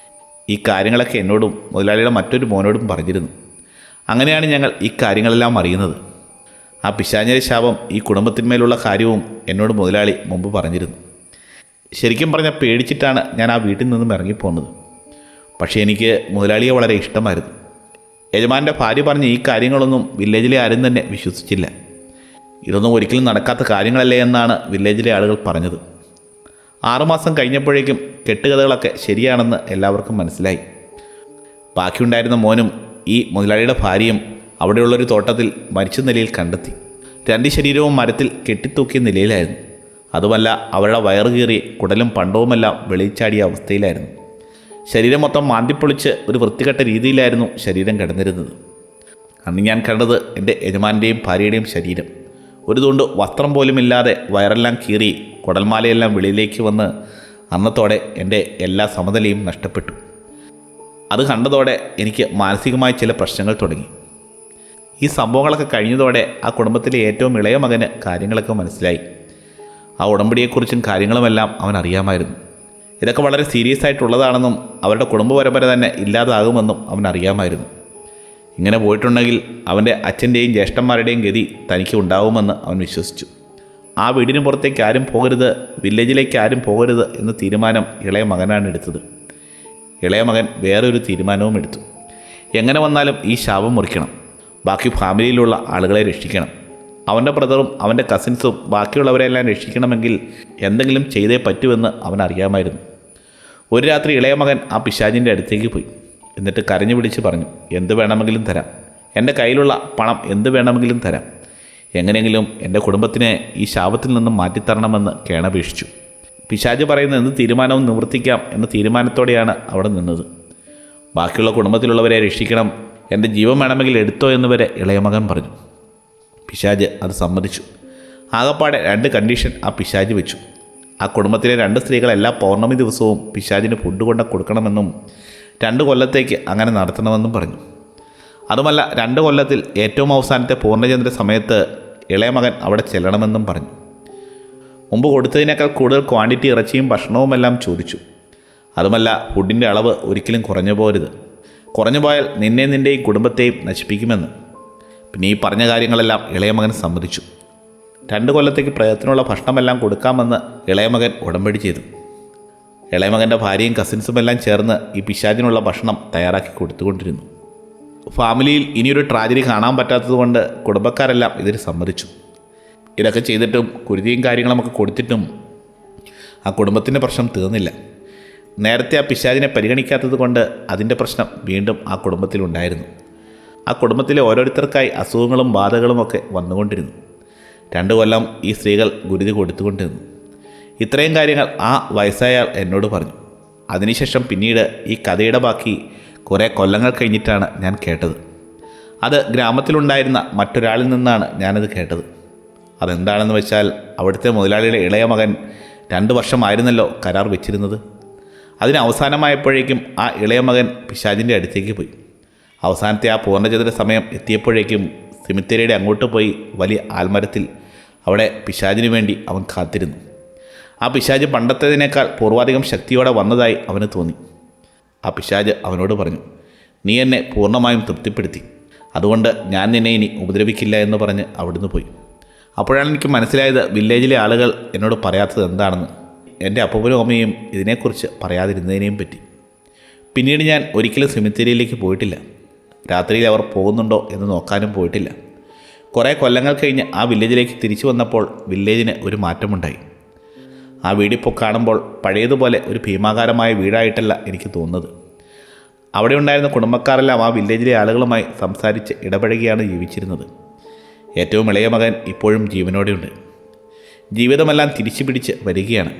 ഈ കാര്യങ്ങളൊക്കെ എന്നോടും മുതലാളിയുടെ മറ്റൊരു മോനോടും പറഞ്ഞിരുന്നു. അങ്ങനെയാണ് ഞങ്ങൾ ഈ കാര്യങ്ങളെല്ലാം അറിയുന്നത്. ആ പിശാചിൻ്റെ ശാപം ഈ കുടുംബത്തിന്മേലുള്ള കാര്യവും എന്നോട് മുതലാളി മുമ്പ് പറഞ്ഞിരുന്നു. ശരിക്കും പറഞ്ഞാൽ പേടിച്ചിട്ടാണ് ഞാൻ ആ വീട്ടിൽ നിന്നും ഇറങ്ങിപ്പോകുന്നത്. പക്ഷേ എനിക്ക് മുതലാളിയെ വളരെ ഇഷ്ടമായിരുന്നു. യജമാൻ്റെ ഭാര്യ പറഞ്ഞ ഈ കാര്യങ്ങളൊന്നും വില്ലേജിലെ ആരും തന്നെ വിശ്വസിച്ചില്ല. ഇതൊന്നും ഒരിക്കലും നടക്കാത്ത കാര്യങ്ങളല്ലേ എന്നാണ് വില്ലേജിലെ ആളുകൾ പറഞ്ഞത്. 6 മാസം കഴിഞ്ഞപ്പോഴേക്കും കെട്ടുകഥകളൊക്കെ ശരിയാണെന്ന് എല്ലാവർക്കും മനസ്സിലായി. ബാക്കിയുണ്ടായിരുന്ന മോനും ഈ മുതലാളിയുടെ ഭാര്യയും അവിടെയുള്ളൊരു തോട്ടത്തിൽ മരിച്ച നിലയിൽ കണ്ടെത്തി. 2 ശരീരവും മരത്തിൽ കെട്ടിത്തൂക്കിയ നിലയിലായിരുന്നു. അതുമല്ല, അവരുടെ വയറ് കീറി കുടലും പണ്ടവുമെല്ലാം വെളിച്ചാടിയ അവസ്ഥയിലായിരുന്നു. ശരീരം മൊത്തം മാന്തിപ്പൊളിച്ച് ഒരു വൃത്തികെട്ട രീതിയിലായിരുന്നു ശരീരം കിടന്നിരുന്നത്. അന്ന് ഞാൻ കണ്ടത് എൻ്റെ യജമാൻ്റെയും ഭാര്യയുടെയും ശരീരം. ഒരു തുണ്ട് വസ്ത്രം പോലുമില്ലാതെ വയറെല്ലാം കീറി കുടൽമാലയെല്ലാം വെളിയിലേക്ക് വന്ന് അന്നത്തോടെ എൻ്റെ എല്ലാ സമനിലയും നഷ്ടപ്പെട്ടു. അത് കണ്ടതോടെ എനിക്ക് മാനസികമായ ചില പ്രശ്നങ്ങൾ തുടങ്ങി. ഈ സംഭവങ്ങളൊക്കെ കഴിഞ്ഞതോടെ ആ കുടുംബത്തിലെ ഏറ്റവും ഇളയ മകന് കാര്യങ്ങളൊക്കെ മനസ്സിലായി. ആ ഉടമ്പടിയെക്കുറിച്ചും കാര്യങ്ങളുമെല്ലാം അവൻ അറിയാമായിരുന്നു. ഇതൊക്കെ വളരെ സീരിയസ് ആയിട്ടുള്ളതാണെന്നും അവരുടെ കുടുംബ പരമ്പര തന്നെ ഇല്ലാതാകുമെന്നും അവൻ അറിയാമായിരുന്നു. ഇങ്ങനെ പോയിട്ടുണ്ടെങ്കിൽ അവൻ്റെ അച്ഛൻ്റെയും ജ്യേഷ്ഠന്മാരുടെയും ഗതി തനിക്ക് ഉണ്ടാവുമെന്ന് അവൻ വിശ്വസിച്ചു. ആ വീടിന് പുറത്തേക്ക് ആരും പോകരുത്, വില്ലേജിലേക്ക് ആരും പോകരുത് എന്ന തീരുമാനം ഇളയ മകനാണ് എടുത്തത്. ഇളയ മകൻ വേറൊരു തീരുമാനവും എടുത്തു. എങ്ങനെ വന്നാലും ഈ ശാപം മുറിക്കണം. ബാക്കി ഫാമിലിയിലുള്ള ആളുകളെ രക്ഷിക്കണം. അവൻ്റെ ബ്രദറും അവൻ്റെ കസിൻസും ബാക്കിയുള്ളവരെല്ലാം രക്ഷിക്കണമെങ്കിൽ എന്തെങ്കിലും ചെയ്തേ പറ്റുമെന്ന് അവൻ അറിയാമായിരുന്നു. ഒരു രാത്രി ഇളയ മകൻ ആ പിശാചിൻ്റെ അടുത്തേക്ക് പോയി. എന്നിട്ട് കരഞ്ഞു പിടിച്ച് പറഞ്ഞു, എന്ത് വേണമെങ്കിലും തരാം, എൻ്റെ കയ്യിലുള്ള പണം എന്ത് വേണമെങ്കിലും തരാം, എങ്ങനെയെങ്കിലും എൻ്റെ കുടുംബത്തിനെ ഈ ശാപത്തിൽ നിന്നും മാറ്റിത്തരണമെന്ന് കേണപേക്ഷിച്ചു. പിശാച് പറയുന്ന എന്ത് തീരുമാനവും നിവർത്തിക്കാം എന്ന തീരുമാനത്തോടെയാണ് അവിടെ നിന്നത്. ബാക്കിയുള്ള കുടുംബത്തിലുള്ളവരെ രക്ഷിക്കണം, എൻ്റെ ജീവൻ വേണമെങ്കിൽ എടുത്തോ എന്ന് വരെ ഇളയ മകൻ പറഞ്ഞു. പിശാച് അത് സമ്മതിച്ചു. ആകപ്പാടെ 2 കണ്ടീഷൻ ആ പിശാച് വെച്ചു. ആ കുടുംബത്തിലെ 2 സ്ത്രീകൾ എല്ലാ പൗർണമി ദിവസവും പിശാചിന് ഫുഡ് കൊണ്ട് കൊടുക്കണമെന്നും 2 കൊല്ലത്തേക്ക് അങ്ങനെ നടത്തണമെന്നും പറഞ്ഞു. അതുമല്ല, 2 കൊല്ലത്തിൽ ഏറ്റവും അവസാനത്തെ പൂർണ്ണചന്ദ്ര സമയത്ത് ഇളയ മകൻ അവിടെ ചെല്ലണമെന്നും പറഞ്ഞു. മുമ്പ് കൊടുത്തതിനേക്കാൾ കൂടുതൽ ക്വാണ്ടിറ്റി ഇറച്ചിയും ഭക്ഷണവുമെല്ലാം ചോദിച്ചു. അതുമല്ല, ഫുഡിൻ്റെ അളവ് ഒരിക്കലും കുറഞ്ഞു പോരുത്, കുറഞ്ഞു പോയാൽ നിന്നെയും കുടുംബത്തെയും നശിപ്പിക്കുമെന്ന്. പിന്നെ ഈ പറഞ്ഞ കാര്യങ്ങളെല്ലാം ഇളയ മകൻ സമ്മതിച്ചു. 2 കൊല്ലത്തേക്ക് പ്രയത്നമുള്ള ഭക്ഷണമെല്ലാം കൊടുക്കാമെന്ന് ഇളയ മകൻ ഉടമ്പടി ചെയ്തു. ഇളയ മകൻ്റെ ഭാര്യയും കസിൻസുമെല്ലാം ചേർന്ന് ഈ പിശാചിനുള്ള ഭക്ഷണം തയ്യാറാക്കി കൊടുത്തുകൊണ്ടിരുന്നു. ഫാമിലിയിൽ ഇനിയൊരു ട്രാജഡി കാണാൻ പറ്റാത്തതുകൊണ്ട് കുടുംബക്കാരെല്ലാം ഇതിന് സമ്മതിച്ചു. ഇതൊക്കെ ചെയ്തിട്ടും കുരുതിയും കാര്യങ്ങളുമൊക്കെ കൊടുത്തിട്ടും ആ കുടുംബത്തിൻ്റെ പ്രശ്നം തീർന്നില്ല. നേരത്തെ ആ പിശാചിനെ പരിഗണിക്കാത്തത് കൊണ്ട് അതിൻ്റെ പ്രശ്നം വീണ്ടും ആ കുടുംബത്തിലുണ്ടായിരുന്നു. ആ കുടുംബത്തിലെ ഓരോരുത്തർക്കായി അസുഖങ്ങളും ബാധകളുമൊക്കെ വന്നുകൊണ്ടിരുന്നു. 2 കൊല്ലം ഈ സ്ത്രീകൾ ഗുരുതി കൊടുത്തുകൊണ്ടിരുന്നു. ഇത്രയും കാര്യങ്ങൾ ആ വയസ്സായാൾ എന്നോട് പറഞ്ഞു. അതിനുശേഷം പിന്നീട് ഈ കഥയുടെ ബാക്കി കുറേ കൊല്ലങ്ങൾ കഴിഞ്ഞിട്ടാണ് ഞാൻ കേട്ടത്. അത് ഗ്രാമത്തിലുണ്ടായിരുന്ന മറ്റൊരാളിൽ നിന്നാണ് ഞാനത് കേട്ടത്. അതെന്താണെന്ന് വെച്ചാൽ, അവിടുത്തെ മുതലാളിയുടെ ഇളയ മകൻ 2 വർഷമായിരുന്നല്ലോ കരാർ വെച്ചിരുന്നത്. അതിന് അവസാനമായപ്പോഴേക്കും ആ ഇളയ മകൻ പിശാചിൻ്റെ അടുത്തേക്ക് പോയി. അവസാനത്തെ ആ പൂർണ്ണചതുര സമയം എത്തിയപ്പോഴേക്കും സിമിത്തേരിയുടെ അങ്ങോട്ട് പോയി വലിയ ആൽമരത്തിൽ അവിടെ പിശാചിനു വേണ്ടി അവൻ കാത്തിരുന്നു. ആ പിശാച് പണ്ടത്തേതിനേക്കാൾ പൂർവാധികം ശക്തിയോടെ വന്നതായി അവന് തോന്നി. ആ പിശാച് അവനോട് പറഞ്ഞു, നീ എന്നെ പൂർണ്ണമായും തൃപ്തിപ്പെടുത്തി, അതുകൊണ്ട് ഞാൻ നിന്നെ ഇനി ഉപദ്രവിക്കില്ല എന്ന് പറഞ്ഞ് അവിടുന്ന് പോയി. അപ്പോഴാണ് എനിക്ക് മനസ്സിലായത് വില്ലേജിലെ ആളുകൾ എന്നോട് പറയാത്തത് എന്താണെന്ന്. എൻ്റെ അപ്പൂപ്പനും അമ്മയും ഇതിനെക്കുറിച്ച് പറയാതിരുന്നതിനെയും പറ്റി. പിന്നീട് ഞാൻ ഒരിക്കലും സെമിത്തേരിയിലേക്ക് പോയിട്ടില്ല. രാത്രിയിൽ അവർ പോകുന്നുണ്ടോ എന്ന് നോക്കാനും പോയിട്ടില്ല. കുറേ കൊല്ലങ്ങൾ കഴിഞ്ഞ് ആ വില്ലേജിലേക്ക് തിരിച്ചു വന്നപ്പോൾ വില്ലേജിന് ഒരു മാറ്റമുണ്ടായി. ആ വീടിപ്പോൾ കാണുമ്പോൾ പഴയതുപോലെ ഒരു ഭീമാകാരമായ വീടായിട്ടല്ല എനിക്ക് തോന്നുന്നത്. അവിടെ ഉണ്ടായിരുന്ന കുടുംബക്കാരെല്ലാം ആ വില്ലേജിലെ ആളുകളുമായി സംസാരിച്ച് ഇടപഴകിയാണ് ജീവിച്ചിരുന്നത്. ഏറ്റവും ഇളയ മകൻ ഇപ്പോഴും ജീവനോടെയുണ്ട്. ജീവിതമെല്ലാം തിരിച്ചു പിടിച്ച് വരികയാണ്.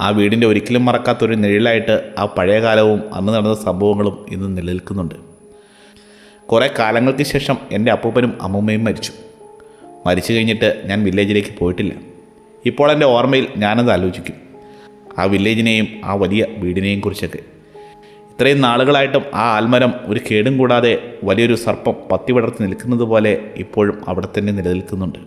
ആ വീടിൻ്റെ ഒരിക്കലും മറക്കാത്തൊരു നിഴലായിട്ട് ആ പഴയ കാലവും അന്ന് നടന്ന സംഭവങ്ങളും ഇന്ന് നിലനിൽക്കുന്നുണ്ട്. കുറേ കാലങ്ങൾക്ക് ശേഷം എൻ്റെ അപ്പൂപ്പനും അമ്മൂമ്മയും മരിച്ചു. മരിച്ചു കഴിഞ്ഞിട്ട് ഞാൻ വില്ലേജിലേക്ക് പോയിട്ടില്ല. ഇപ്പോൾ എൻ്റെ ഓർമ്മയിൽ ഞാനത് ആലോചിക്കും, ആ വില്ലേജിനെയും ആ വലിയ വീടിനെയും കുറിച്ചൊക്കെ. ഇത്രയും നാളുകളായിട്ടും ആ ആൽമരം ഒരു കേടും കൂടാതെ വലിയൊരു സർപ്പം പത്തി പടർത്തി നിൽക്കുന്നത് പോലെ ഇപ്പോഴും അവിടെ തന്നെ നിലനിൽക്കുന്നുണ്ട്.